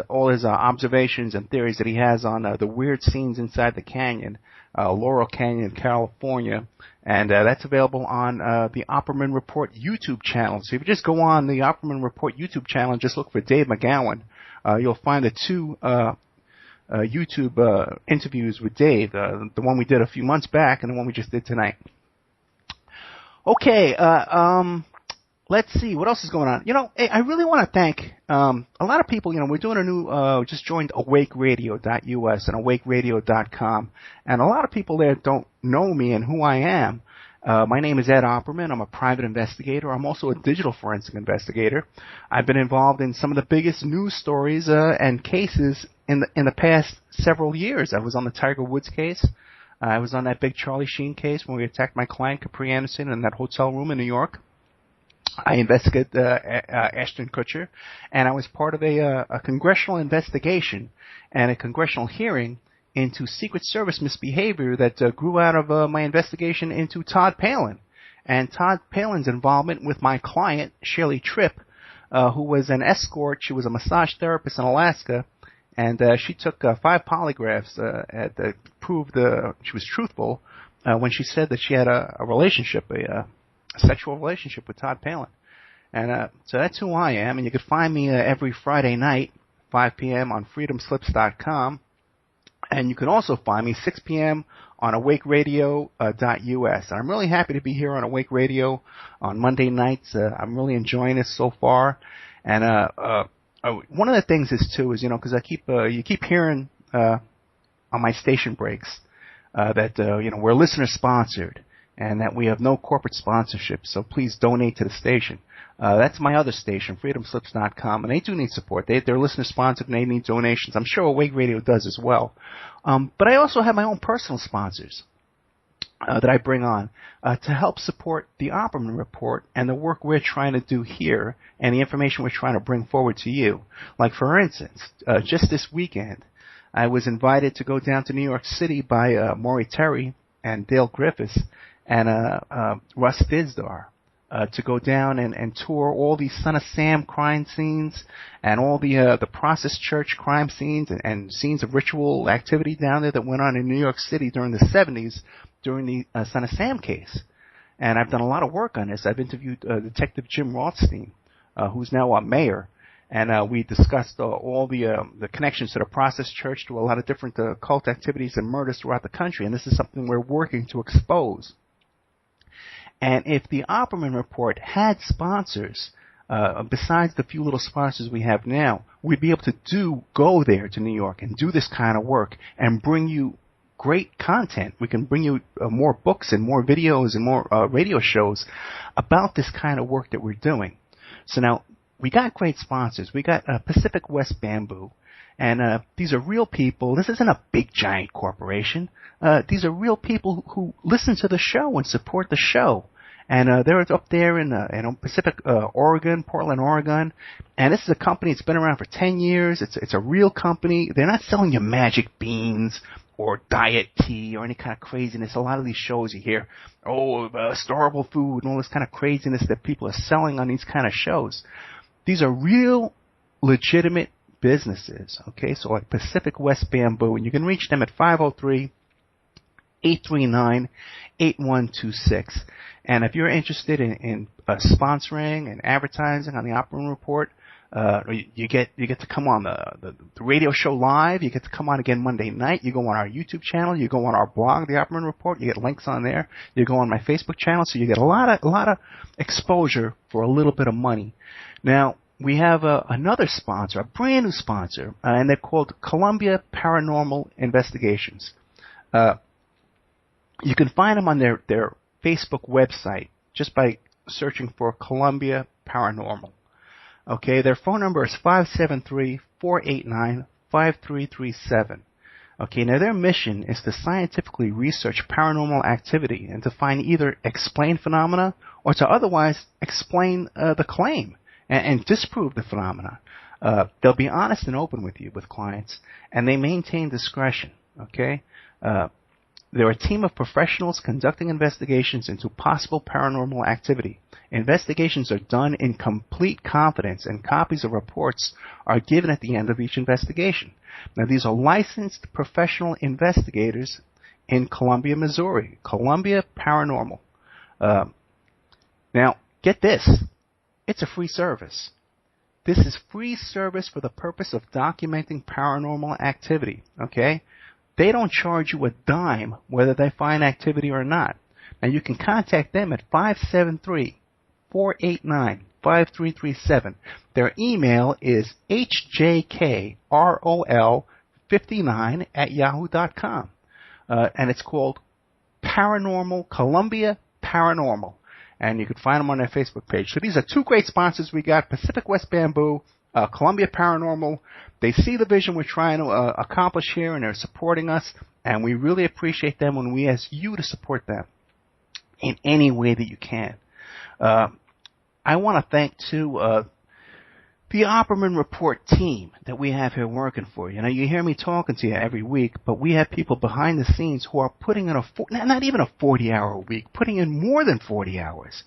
observations and theories that he has on the weird scenes inside the canyon, Laurel Canyon, California, and that's available on the Opperman Report YouTube channel. So if you just go on the Opperman Report YouTube channel and just look for Dave McGowan, you'll find the two YouTube interviews with Dave, the one we did a few months back and the one we just did tonight. Okay, let's see, what else is going on? I really want to thank a lot of people. We're doing a new, just joined awakeradio.us and awakeradio.com, and a lot of people there don't know me and who I am. My name is Ed Opperman. I'm a private investigator. I'm also a digital forensic investigator. I've been involved in some of the biggest news stories and cases in the past several years. I was on the Tiger Woods case. I was on that big Charlie Sheen case when we attacked my client, Capri Anderson, in that hotel room in New York. I investigated Ashton Kutcher, and I was part of a congressional investigation and a congressional hearing into Secret Service misbehavior that grew out of my investigation into Todd Palin. And Todd Palin's involvement with my client, Shirley Tripp, who was an escort. She was a massage therapist in Alaska, and she took 5 polygraphs that proved she was truthful when she said that she had a relationship, a sexual relationship with Todd Palin. And so that's who I am, and you can find me every Friday night, 5 p.m. on freedomslips.com, and you can also find me 6 p.m. on awakeradio.us. And I'm really happy to be here on Awake Radio on Monday nights. I'm really enjoying it so far. And one of the things is, too, is, because you keep hearing on my station breaks that, we're listener-sponsored, and that we have no corporate sponsorship, so please donate to the station. That's my other station, freedomslips.com, and they do need support. They're listener-sponsored, and they need donations. I'm sure Awake Radio does as well. But I also have my own personal sponsors that I bring on to help support the Opperman Report and the work we're trying to do here and the information we're trying to bring forward to you. Like, for instance, just this weekend, I was invited to go down to New York City by Maury Terry and Dale Griffiths and Russ Dizdar to go down and tour all these Son of Sam crime scenes and all the Process Church crime scenes and scenes of ritual activity down there that went on in New York City during the 70s during the Son of Sam case. And I've done a lot of work on this. I've interviewed Detective Jim Rothstein, who's now a mayor, and we discussed all the connections to the Process Church, to a lot of different cult activities and murders throughout the country, and this is something we're working to expose. And if the Opperman Report had sponsors, besides the few little sponsors we have now, we'd be able to go there to New York and do this kind of work and bring you great content. We can bring you more books and more videos and more radio shows about this kind of work that we're doing. So now, we got great sponsors. We got Pacific West Bamboo, And these are real people. This isn't a big, giant corporation. These are real people who listen to the show and support the show. And they're up there in Pacific Oregon, Portland, Oregon. And this is a company that's been around for 10 years. It's a real company. They're not selling you magic beans or diet tea or any kind of craziness. A lot of these shows you hear, storable food and all this kind of craziness that people are selling on these kind of shows. These are real, legitimate businesses, okay? So like Pacific West Bamboo, and you can reach them at 503-839-8126. And if you're interested in sponsoring and advertising on the Opperman Report, you get to come on the radio show live. You get to come on again Monday night. You go on our YouTube channel. You go on our blog, the Opperman Report. You get links on there. You go on my Facebook channel, so you get a lot of exposure for a little bit of money. Now we have another sponsor, a brand new sponsor, and they're called Columbia Paranormal Investigations. You can find them on their Facebook website just by searching for Columbia Paranormal. Okay, their phone number is 573-489-5337. Okay, now their mission is to scientifically research paranormal activity and to find either explained phenomena or to otherwise explain the claim and disprove the phenomena. They'll be honest and open with you, with clients, and they maintain discretion. Okay. They're a team of professionals conducting investigations into possible paranormal activity. Investigations are done in complete confidence, and copies of reports are given at the end of each investigation. Now, these are licensed professional investigators in Columbia, Missouri. Columbia Paranormal. Now, get this. It's a free service. This is free service for the purpose of documenting paranormal activity. Okay? They don't charge you a dime whether they find activity or not. Now, you can contact them at 573-489-5337. Their email is hjkrol59@yahoo.com. And it's called Paranormal, Columbia Paranormal. And you can find them on their Facebook page. So these are two great sponsors we got, Pacific West Bamboo, Columbia Paranormal. They see the vision we're trying to accomplish here, and they're supporting us, and we really appreciate them when we ask you to support them in any way that you can. I want to thank, too, the Opperman Report team that we have here working for you. Now, you hear me talking to you every week, but we have people behind the scenes who are putting in not even a 40-hour week, putting in more than 40 hours.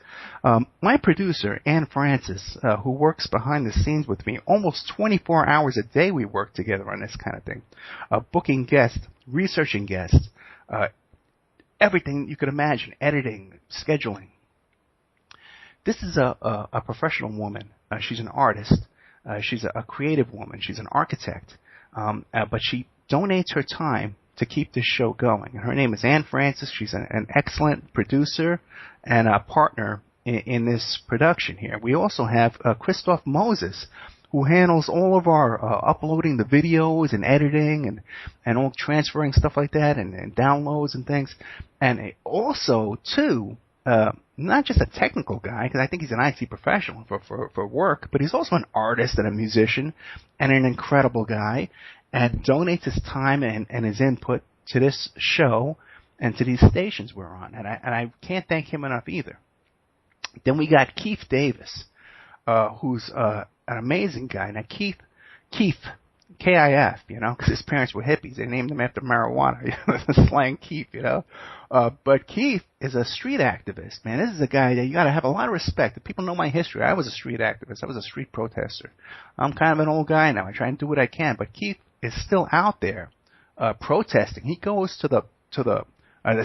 My producer, Ann Francis, who works behind the scenes with me, almost 24 hours a day we work together on this kind of thing. Booking guests, researching guests, everything you could imagine, editing, scheduling. This is a professional woman. She's an artist. She's a creative woman. She's an architect. But she donates her time to keep this show going. And her name is Ann Francis. She's an excellent producer and a partner in this production here. We also have Christoph Moses, who handles all of our uploading the videos and editing and all transferring stuff like that and downloads and things. And also, too, not just a technical guy, because I think he's an IT professional for work, but he's also an artist and a musician and an incredible guy, and donates his time and his input to this show and to these stations we're on. And I can't thank him enough either. Then we got Keith Davis, who's an amazing guy. Now, Keith, K-I-F, because his parents were hippies. They named him after marijuana, slang Keith, But Keith is a street activist, man. This is a guy that you got to have a lot of respect. If people know my history, I was a street activist. I was a street protester. I'm kind of an old guy now. I try and do what I can. But Keith is still out there protesting. He goes to the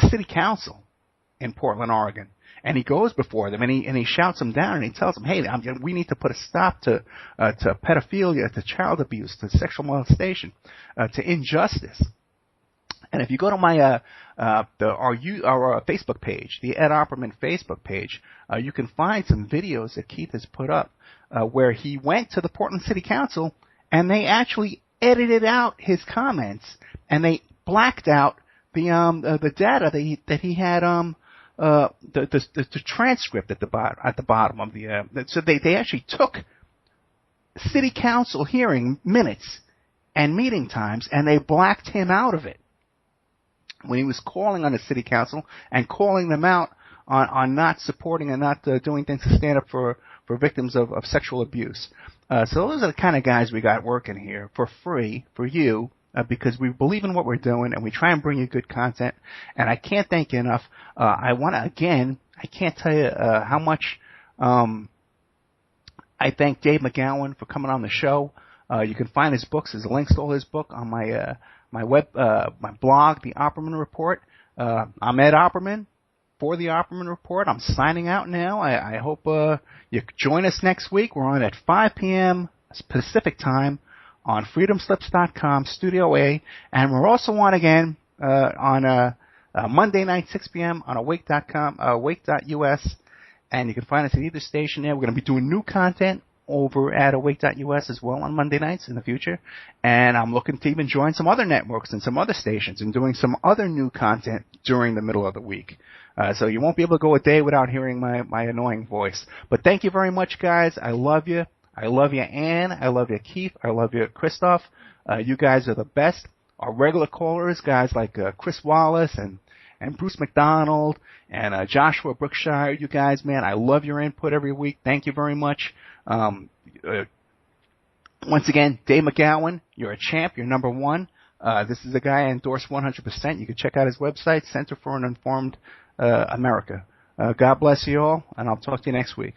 city council in Portland, Oregon, and he goes before them and he shouts them down and he tells them, hey, we need to put a stop to pedophilia, to child abuse, to sexual molestation, to injustice. And if you go to my our Facebook page, the Ed Opperman Facebook page, you can find some videos that Keith has put up where he went to the Portland City Council and they actually edited out his comments and they blacked out the data that he had the transcript at the bottom of the so they actually took city council hearing minutes and meeting times, and they blacked him out of it when he was calling on the city council and calling them out on not supporting and not doing things to stand up for victims of sexual abuse. So those are the kind of guys we got working here for free for you, because we believe in what we're doing and we try and bring you good content. And I can't thank you enough. I want to, again, I can't tell you how much I thank Dave McGowan for coming on the show. You can find his books, his links to all his book on my my blog, the Opperman Report. I'm Ed Opperman for the Opperman Report. I'm signing out now. I hope you join us next week. We're on at 5 p.m. Pacific time on freedomslips.com, Studio A, and we're also on again on Monday night, 6 p.m. on awake.com, awake.us, and you can find us at either station there. We're going to be doing new content over at awake.us as well on Monday nights in the future, and I'm looking to even join some other networks and some other stations and doing some other new content during the middle of the week. So you won't be able to go a day without hearing my annoying voice. But thank you very much, guys. I love you. I love you, Ann. I love you, Keith. I love you, Christoph. You guys are the best. Our regular callers, guys like Chris Wallace and Bruce McDonald and Joshua Brookshire. You guys, man, I love your input every week. Thank you very much. Once again, Dave McGowan, you're a champ. You're number one. This is a guy I endorse 100%. You can check out his website, Center for an Informed America. God bless you all, and I'll talk to you next week.